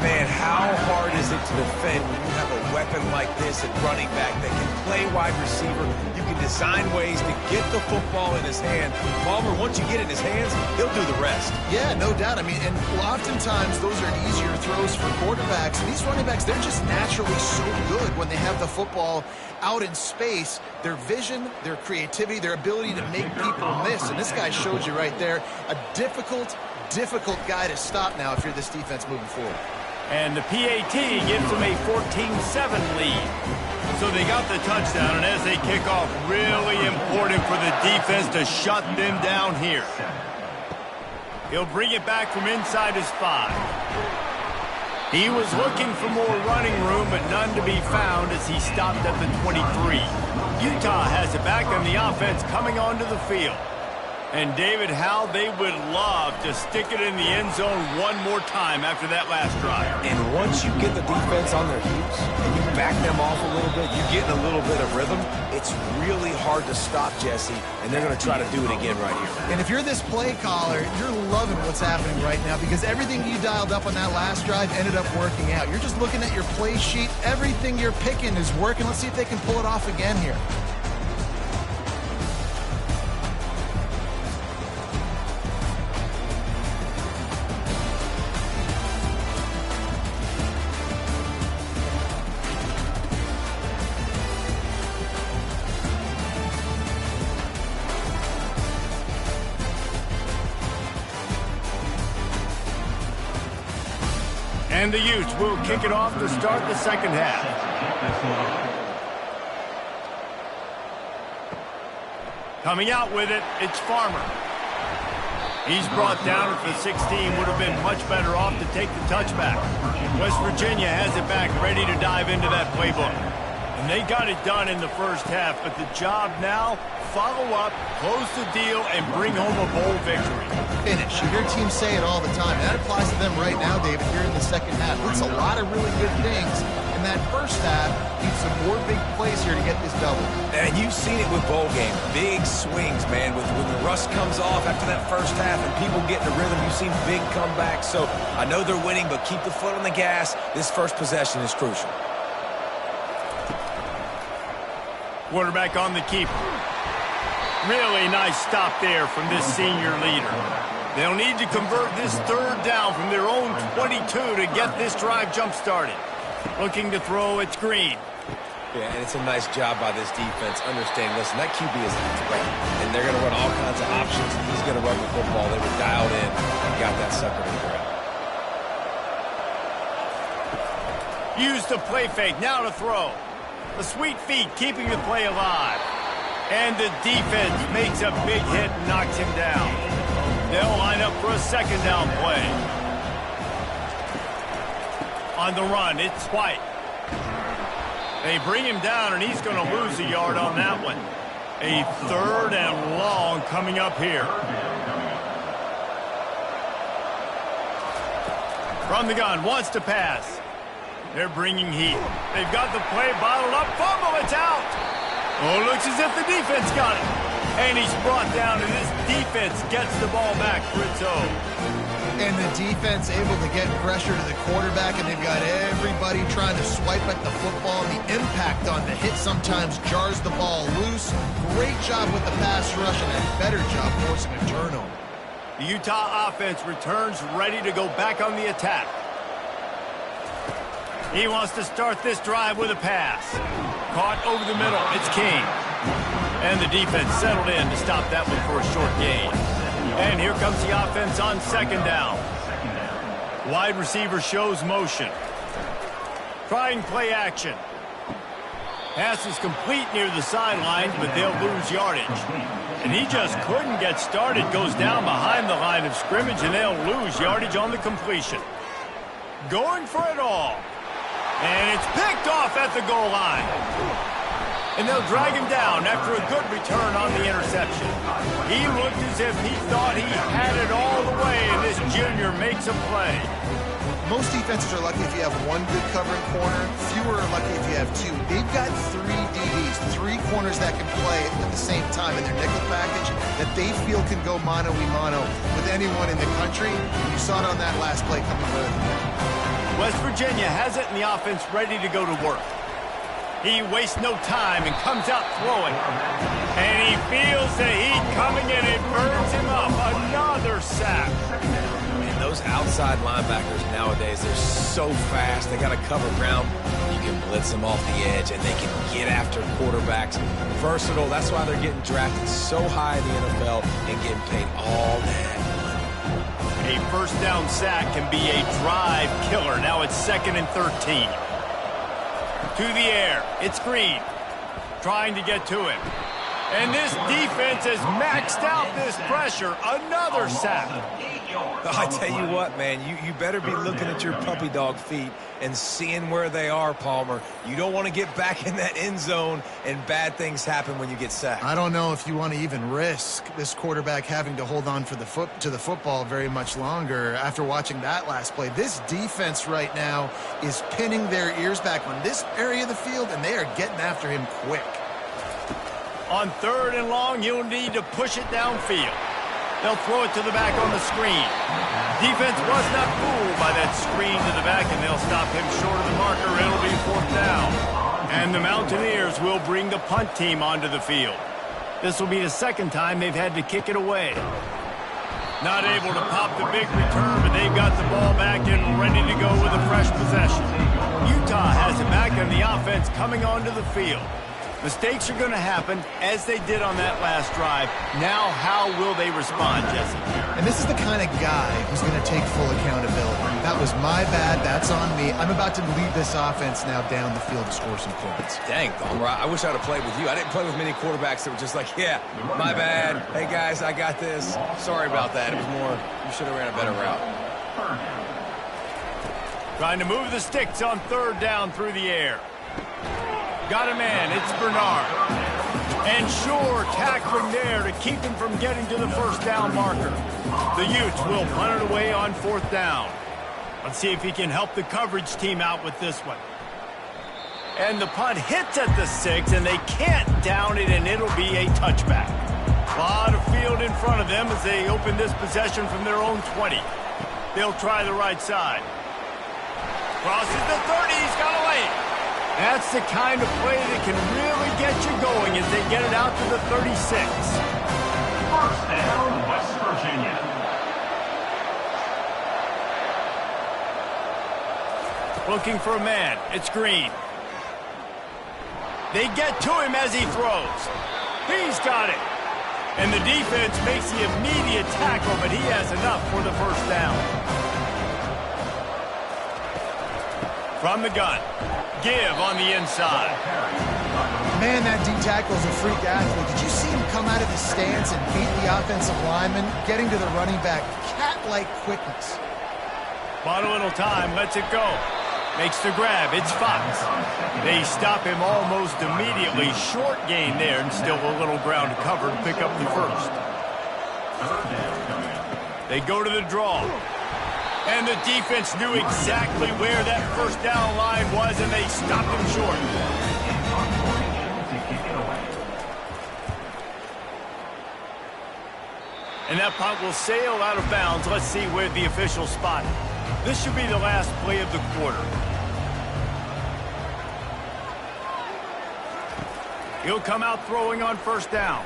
Speaker 8: Man, how hard is it to defend when you have a weapon like this at running back that can play wide receiver? You can design ways to get the football in his hand. Palmer, once you get it in his hands, he'll do the rest.
Speaker 7: Yeah, no doubt. I mean, and oftentimes those are easier throws for quarterbacks. And these running backs, they're just naturally so good when they have the football out in space. Their vision, their creativity, their ability to make people miss. And this guy showed you right there, a difficult guy to stop now if you're this defense moving forward.
Speaker 6: And the PAT gives them a 14-7 lead. So they got the touchdown, and as they kick off, really important for the defense to shut them down here. He'll bring it back from inside his 5. He was looking for more running room, but none to be found as he stopped at the 23. Utah has it back, and the offense coming onto the field. And David, how they would love to stick it in the end zone one more time after that last drive.
Speaker 8: And once you get the defense on their heels and you back them off a little bit, you get in a little bit of rhythm, it's really hard to stop, Jesse, and they're going to try to do it again right here.
Speaker 7: And if you're this play caller, you're loving what's happening right now because everything you dialed up on that last drive ended up working out. You're just looking at your play sheet. Everything you're picking is working. Let's see if they can pull it off again here.
Speaker 6: And the Utes will kick it off to start the second half. Coming out with it, it's Farmer. He's brought down at the 16, would have been much better off to take the touchback. West Virginia has it back, ready to dive into that playbook. And they got it done in the first half, but the job now, follow up, close the deal, and bring home a bowl victory.
Speaker 7: Finish. You hear teams say it all the time. And that applies to them right now, David, here in the second half. It's a lot of really good things. In that first half, need some more big plays here to get this double.
Speaker 8: And you've seen it with bowl games. Big swings, man. When the rust comes off after that first half and people get in the rhythm, you've seen big comebacks. So I know they're winning, but keep the foot on the gas. This first possession is crucial.
Speaker 6: Quarterback on the keeper. Really nice stop there from this senior leader. They'll need to convert this third down from their own 22 to get this drive jump-started. Looking to throw, it's Green.
Speaker 8: Yeah, and it's a nice job by this defense. Understand, listen, that QB is a threat, and they're going to run all kinds of options, and he's going to run the football. They were dialed in and got that sucker to the ground.
Speaker 6: Use the play fake, now to throw. The sweet feet keeping the play alive. And the defense makes a big hit and knocks him down. They'll line up for a second down play. On the run, it's White. They bring him down, and he's going to lose a yard on that one. A third and long coming up here. From the gun, wants to pass. They're bringing heat. They've got the play bottled up. Fumble, it's out. Oh, looks as if the defense got it. And he's brought down, and this defense gets the ball back for its own.
Speaker 7: And the defense able to get pressure to the quarterback, and they've got everybody trying to swipe at the football. And the impact on the hit sometimes jars the ball loose. Great job with the pass rush, and a better job forcing a turnover.
Speaker 6: The Utah offense returns ready to go back on the attack. He wants to start this drive with a pass. Caught over the middle, it's King. And the defense settled in to stop that one for a short gain. And here comes the offense on second down. Wide receiver shows motion. Trying play action. Pass is complete near the sidelines, but they'll lose yardage. And he just couldn't get started. Goes down behind the line of scrimmage, and they'll lose yardage on the completion. Going for it all. And it's picked off at the goal line. And they'll drag him down after a good return on the interception. He looked as if he thought he had it all the way, and this junior makes a play.
Speaker 7: Most defenses are lucky if you have one good covering corner. Fewer are lucky if you have two. They've got 3 DBs, 3 corners that can play at the same time in their nickel package that they feel can go mano-a-mano with anyone in the country. You saw it on that last play coming with.
Speaker 6: West Virginia has it and the offense ready to go to work. He wastes no time and comes out throwing. And he feels the heat coming in. It burns him up. Another sack.
Speaker 8: Man, those outside linebackers nowadays, they're so fast. They got to cover ground. You can blitz them off the edge, and they can get after quarterbacks. Versatile. That's why they're getting drafted so high in the NFL and getting paid all that money.
Speaker 6: A first down sack can be a drive killer. Now it's 2nd and 13. To the air. It's Green. Trying to get to him. And this defense has maxed out this pressure. Another sack.
Speaker 8: I tell you what, man, you better be looking at your puppy dog feet and seeing where they are, Palmer. You don't want to get back in that end zone and bad things happen when you get sacked.
Speaker 7: I don't know if you want to even risk this quarterback having to hold on for to the football very much longer after watching that last play. This defense right now is pinning their ears back on this area of the field, and they are getting after him quick.
Speaker 6: On 3rd and long, you'll need to push it downfield. They'll throw it to the back on the screen. Defense was not fooled by that screen to the back, and they'll stop him short of the marker. It'll be 4th down. And the Mountaineers will bring the punt team onto the field. This will be the 2nd time they've had to kick it away. Not able to pop the big return, but they've got the ball back and ready to go with a fresh possession. Utah has it back, and the offense coming onto the field. Mistakes are going to happen, as they did on that last drive. Now, how will they respond, Jesse?
Speaker 7: And this is the kind of guy who's going to take full accountability. That was my bad. That's on me. I'm about to lead this offense now down the field to score some points.
Speaker 8: Dang, Palmer, I wish I would have played with you. I didn't play with many quarterbacks that were just like, yeah, my bad. Hey, guys, I got this. Sorry about that. It was more, you should have ran a better route.
Speaker 6: Trying to move the sticks on 3rd down through the air. Got a man, it's Bernard. And Shore tackling there to keep him from getting to the 1st down marker. The Utes will punt it away on 4th down. Let's see if he can help the coverage team out with this one. And the punt hits at the 6, and they can't down it, and it'll be a touchback. A lot of field in front of them as they open this possession from their own 20. They'll try the right side. Crosses the 30, he's got away. That's the kind of play that can really get you going as they get it out to the 36.
Speaker 4: 1st down, West Virginia.
Speaker 6: Looking for a man. It's Green. They get to him as he throws. He's got it. And the defense makes the immediate tackle, but he has enough for the 1st down. From the gun. Give on the inside.
Speaker 7: Man, that D-tackle is a freak athlete. Did you see him come out of his stance and beat the offensive lineman, getting to the running back? Cat-like quickness.
Speaker 6: Bought a little time, lets it go. Makes the grab, it's Fox. They stop him almost immediately. Short gain there, and still a little ground to cover to pick up the 1st. They go to the draw. And the defense knew exactly where that 1st down line was, and they stopped him short. And that punt will sail out of bounds. Let's see where the official spot it. This should be the last play of the quarter. He'll come out throwing on 1st down.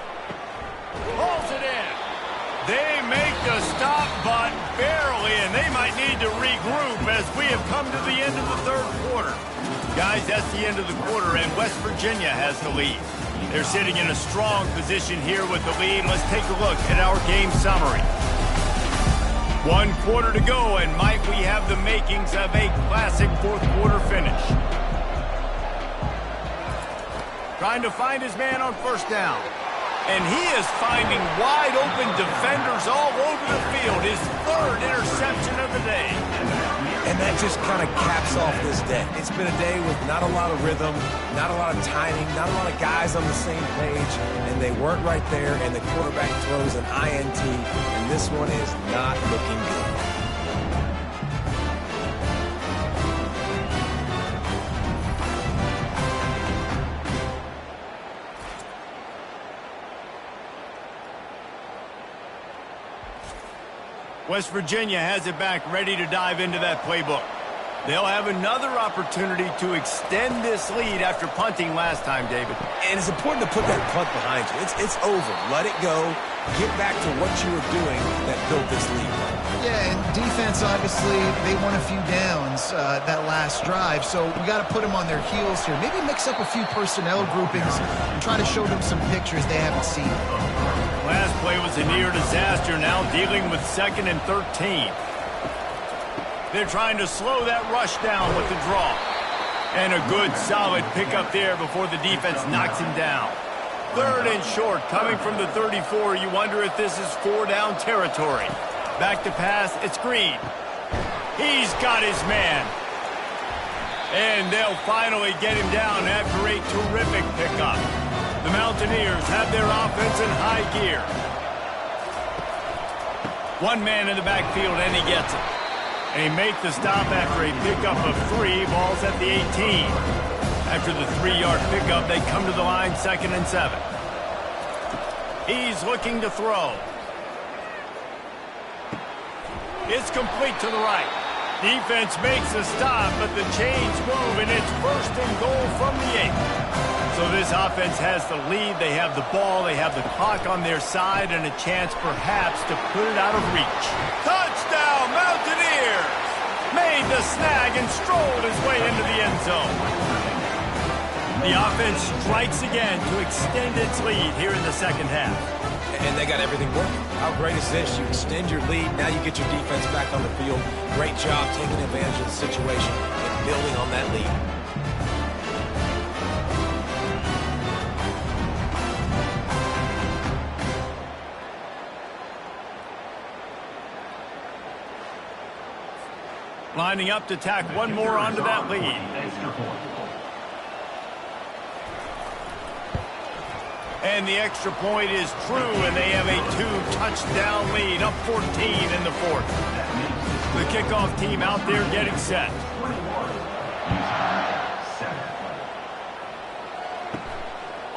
Speaker 6: Pulls it in. They make the stop, but barely, and they might need to regroup as we have come to the end of the 3rd quarter. Guys, that's the end of the quarter, and West Virginia has the lead. They're sitting in a strong position here with the lead. Let's take a look at our game summary. 1 quarter to go, and might we have the makings of a classic fourth quarter finish. Trying to find his man on first down. And he is finding wide open defenders all over the field. His 3rd interception of the day.
Speaker 8: And that just kind of caps off this day. It's been a day with not a lot of rhythm, not a lot of timing, not a lot of guys on the same page, and they weren't right there, and the quarterback throws an INT, and this one is not looking good.
Speaker 6: West Virginia has it back, ready to dive into that playbook. They'll have another opportunity to extend this lead after punting last time, David.
Speaker 8: And it's important to put that punt behind you. It's over. Let it go. Get back to what you were doing that built this lead.
Speaker 7: Yeah, and defense, obviously, they won a few downs that last drive, so we got to put them on their heels here. Maybe mix up a few personnel groupings and try to show them some pictures they haven't seen.
Speaker 6: Last play was a near disaster, now dealing with 2nd and 13. They're trying to slow that rush down with the draw. And a good, solid pickup there before the defense knocks him down. 3rd and short, coming from the 34. You wonder if this is 4-down territory. Back to pass, it's Green. He's got his man. And they'll finally get him down after a terrific pickup. The Mountaineers have their offense in high gear. 1 man in the backfield, and he gets it. And he makes the stop after a pickup of 3. Ball's at the 18. After the 3-yard pickup, they come to the line, 2nd and 7. He's looking to throw. It's complete to the right. Defense makes a stop, but the chains move, and it's 1st and goal from the 8. So this offense has the lead. They have the ball. They have the clock on their side and a chance perhaps to put it out of reach. Touchdown, Mountaineers! Made the snag and strolled his way into the end zone. The offense strikes again to extend its lead here in the 2nd half.
Speaker 8: And they got everything working. How great is this? You extend your lead. Now you get your defense back on the field. Great job taking advantage of the situation and building on that lead.
Speaker 6: Lining up to tack 1 more onto that lead. And the extra point is true, and they have a 2-touchdown lead, up 14 in the 4th. The kickoff team out there getting set.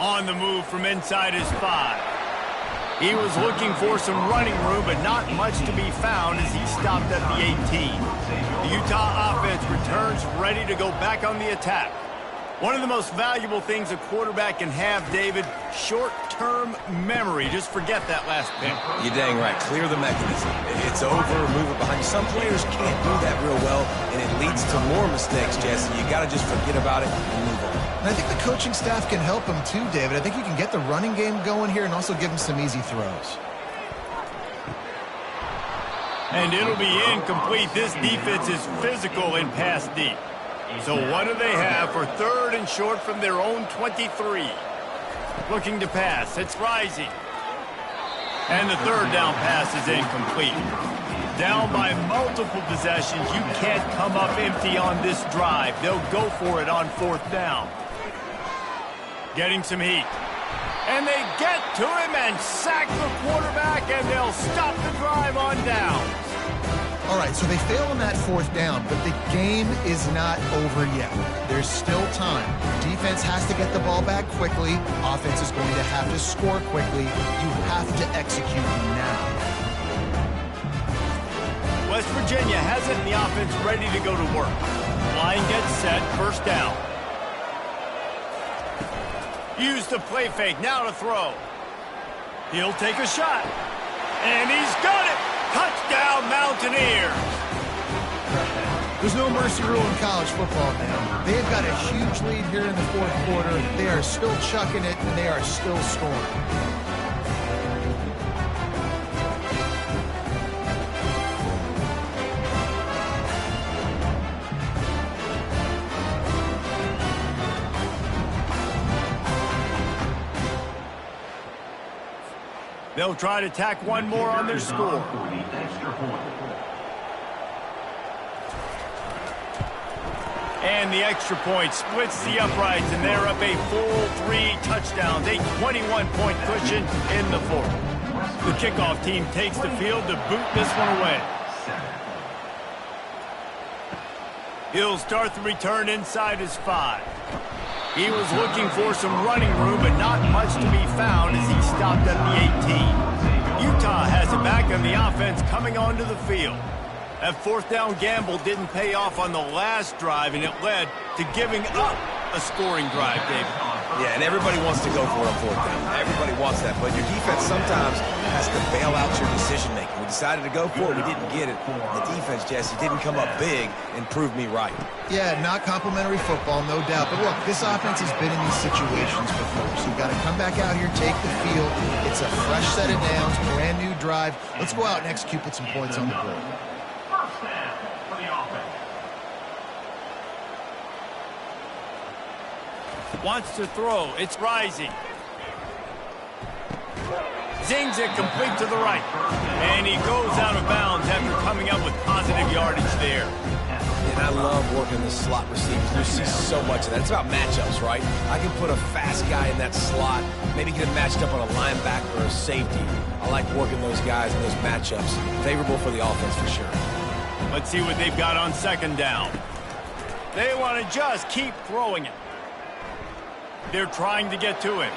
Speaker 6: On the move from inside his 5. He was looking for some running room, but not much to be found as he stopped at the 18. The Utah offense returns ready to go back on the attack. One of the most valuable things a quarterback can have, David, short-term memory. Just forget that last pick.
Speaker 8: You're dang right. Clear the mechanism. It's over, move it behind you. Some players can't do that real well, and it leads to more mistakes, Jesse. You got to just forget about it and move on.
Speaker 7: And I think the coaching staff can help him too, David. I think you can get the running game going here and also give him some easy throws.
Speaker 6: And it'll be incomplete. This defense is physical in pass deep. So what do they have for 3rd and short from their own 23? Looking to pass. It's Rising. And the 3rd down pass is incomplete. Down by multiple possessions. You can't come up empty on this drive. They'll go for it on 4th down. Getting some heat. And they get to him and sack the quarterback, and they'll stop the drive on down.
Speaker 7: All right, so they fail on that 4th down, but the game is not over yet. There's still time. Defense has to get the ball back quickly. Offense is going to have to score quickly. You have to execute now.
Speaker 6: West Virginia has it, and the offense ready to go to work. Line gets set, 1st down. Use the play fake, now to throw. He'll take a shot. And he's got it! Touchdown, Mountaineers!
Speaker 7: There's no mercy rule in college football now. They've got a huge lead here in the 4th quarter. They are still chucking it, and they are still scoring.
Speaker 6: They'll try to tack one more on their score. And the extra point splits the uprights, and they're up a full 3 touchdowns, a 21-point cushion in the fourth. The kickoff team takes the field to boot this one away. He'll start the return inside his 5. He was looking for some running room, but not much to be found as he stopped at the 18. Utah has it back, and the offense coming onto the field. That fourth down gamble didn't pay off on the last drive, and it led to giving up a scoring drive, David.
Speaker 8: Yeah, and everybody wants to go for it on fourth down. Everybody wants that, but your defense sometimes has to bail out your decision-making. We decided to go for it. We didn't get it. The defense, Jesse, didn't come up big and prove me right.
Speaker 7: Yeah, not complimentary football, no doubt. But look, this offense has been in these situations before, so you've got to come back out here, take the field. It's a fresh set of downs, brand new drive. Let's go out and execute, put some points on the board.
Speaker 6: Wants to throw. It's Rising. Zings it complete to the right. And he goes out of bounds after coming up with positive yardage there.
Speaker 8: And I love working the slot receivers. You see so much of that. It's about matchups, right? I can put a fast guy in that slot, maybe get him matched up on a linebacker or a safety. I like working those guys in those matchups. Favorable for the offense for sure.
Speaker 6: Let's see what they've got on second down. They want to just keep throwing it. They're trying to get to him.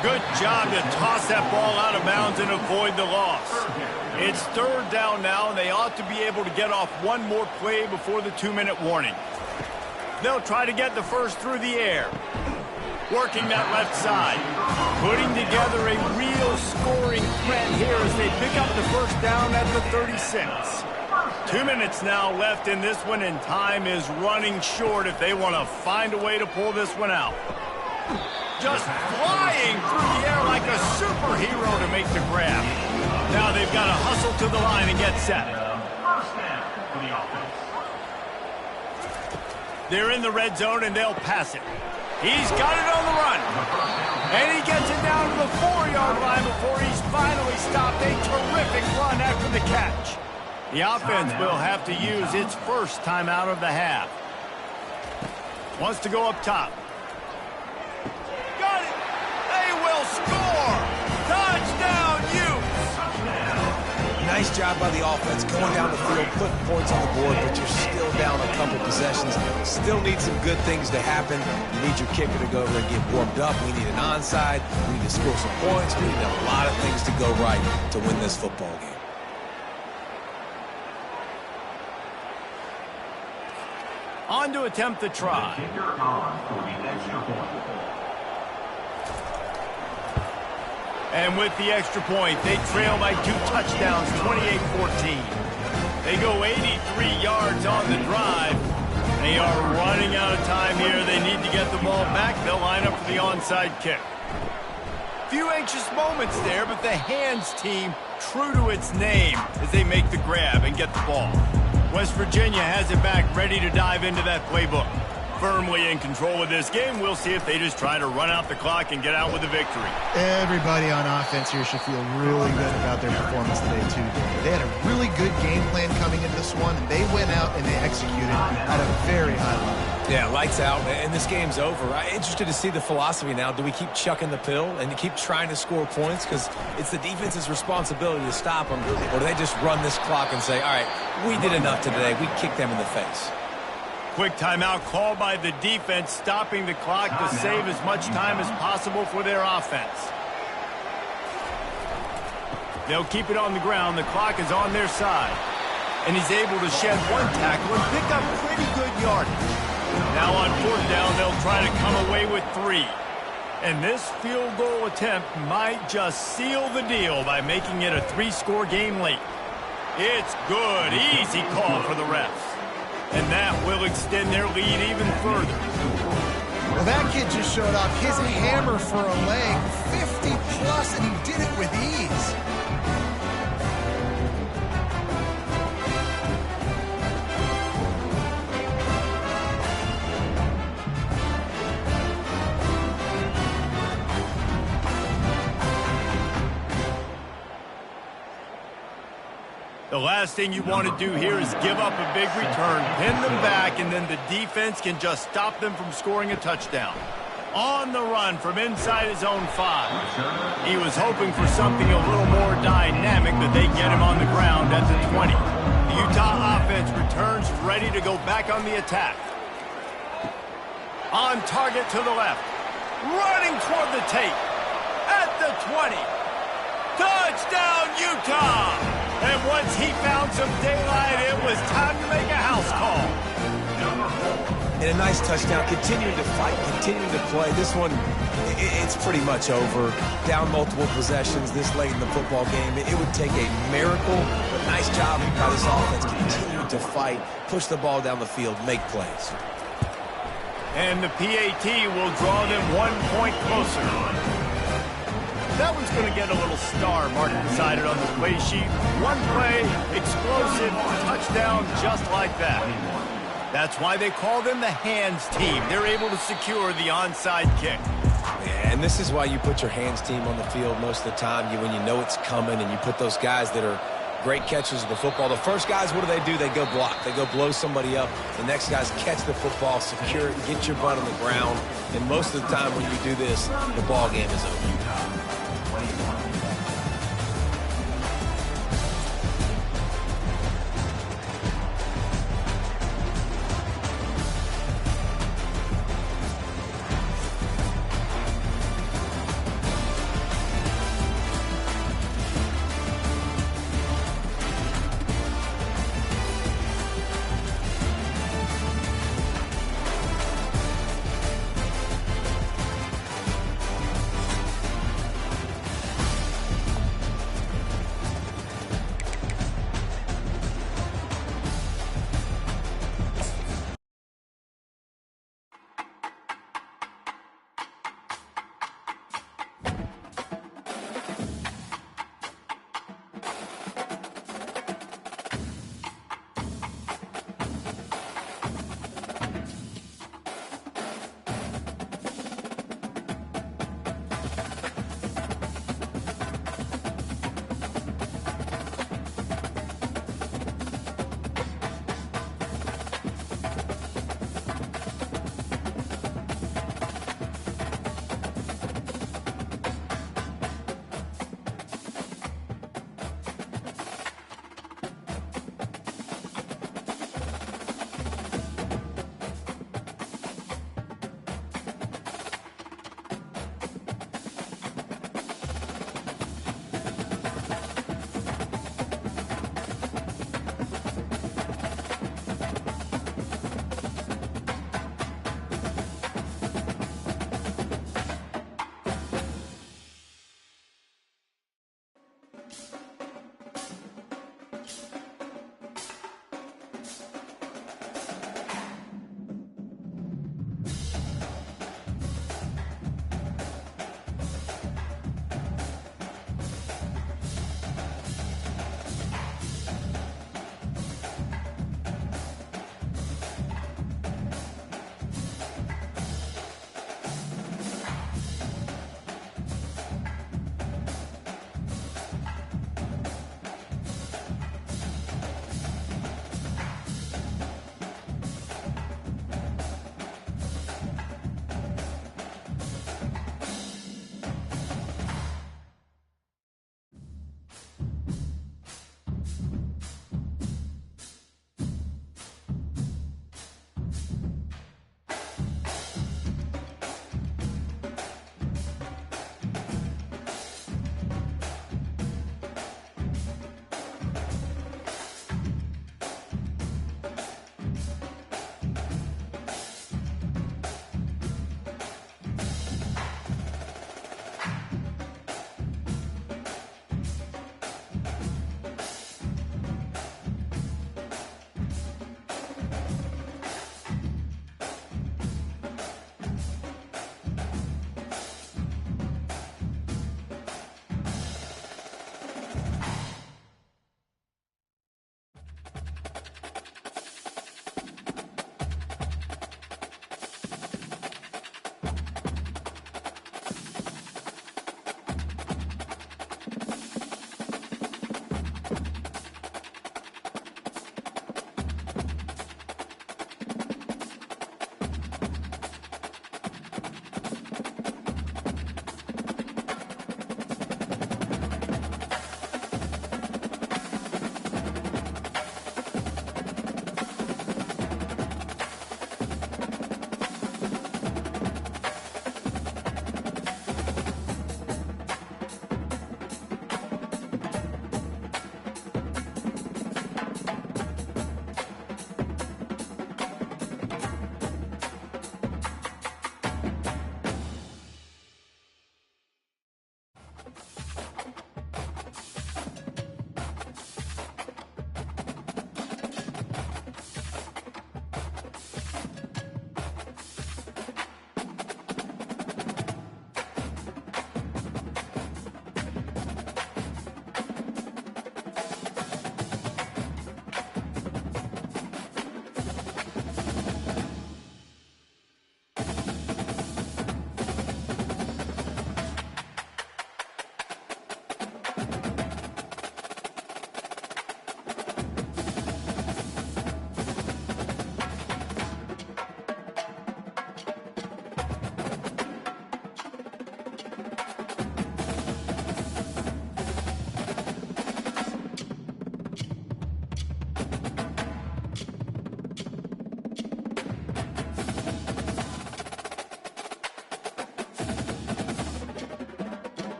Speaker 6: Good job to toss that ball out of bounds and avoid the loss. It's third down now, and they ought to be able to get off one more play before the 2-minute warning. They'll try to get the first through the air. Working that left side. Putting together a real scoring threat here as they pick up the first down at the 36. 2 minutes now left in this one, and time is running short if they want to find a way to pull this one out. Just flying through the air like a superhero to make the grab. Now they've got to hustle to the line and get set. They're in the red zone, and they'll pass it. He's got it on the run. And he gets it down to the 4-yard line before he's finally stopped. A terrific run after the catch. The offense will have to use its first timeout of the half. Wants to go up top. Got it! They will score! Touchdown, Utes!
Speaker 8: Nice job by the offense going down the field, putting points on the board, but you're still down a couple possessions. Still need some good things to happen. You need your kicker to go over and get warmed up. We need an onside. We need to score some points. We need a lot of things to go right to win this football game.
Speaker 6: On to attempt the try. And with the extra point, they trail by 2 touchdowns, 28-14. They go 83 yards on the drive. They are running out of time here. They need to get the ball back. They'll line up for the onside kick. Few anxious moments there, but the hands team true to its name as they make the grab and get the ball. West Virginia has it back, ready to dive into that playbook. Firmly in control of this game. We'll see if they just try to run out the clock and get out with a victory.
Speaker 7: Everybody on offense here should feel really good about their performance today, too. They had a really good game plan coming into this one, and they went out and they executed at a very high level.
Speaker 8: Yeah, lights out, and this game's over. I'm interested to see the philosophy now. Do we keep chucking the pill and keep trying to score points? Because it's the defense's responsibility to stop them. Or do they just run this clock and say, all right, we did enough today. We kicked them in the face.
Speaker 6: Quick timeout called by the defense, stopping the clock to save as much time as possible for their offense. They'll keep it on the ground. The clock is on their side. And he's able to shed one tackle and pick up pretty good yardage. Now on fourth down, they'll try to come away with 3. And this field goal attempt might just seal the deal by making it a 3-score game late. It's good. Easy call for the refs. And that will extend their lead even further.
Speaker 7: Well, that kid just showed off his hammer for a leg, 50-plus, and he did it with ease.
Speaker 6: The last thing you want to do here is give up a big return, pin them back, and then the defense can just stop them from scoring a touchdown. On the run from inside his own 5. He was hoping for something a little more dynamic, but they get him on the ground at the 20. The Utah offense returns ready to go back on the attack. On target to the left. Running toward the tape. At the 20. Touchdown, Utah! And once he found some daylight, it was time to make a house call.
Speaker 8: And a nice touchdown, continuing to fight, continuing to play. This one, it's pretty much over. Down multiple possessions this late in the football game. It would take a miracle, but nice job by this offense, continuing to fight, push the ball down the field, make plays.
Speaker 6: And the PAT will draw them 1 point closer. That one's going to get a little star marked beside it on the play sheet. One play, explosive, touchdown, just like that. That's why they call them the hands team. They're able to secure the onside kick.
Speaker 8: And this is why you put your hands team on the field most of the time. When you know it's coming, and you put those guys that are great catchers of the football. The first guys, what do? They go block. They go blow somebody up. The next guys catch the football, secure it, get your butt on the ground. And most of the time when you do this, the ball game is over.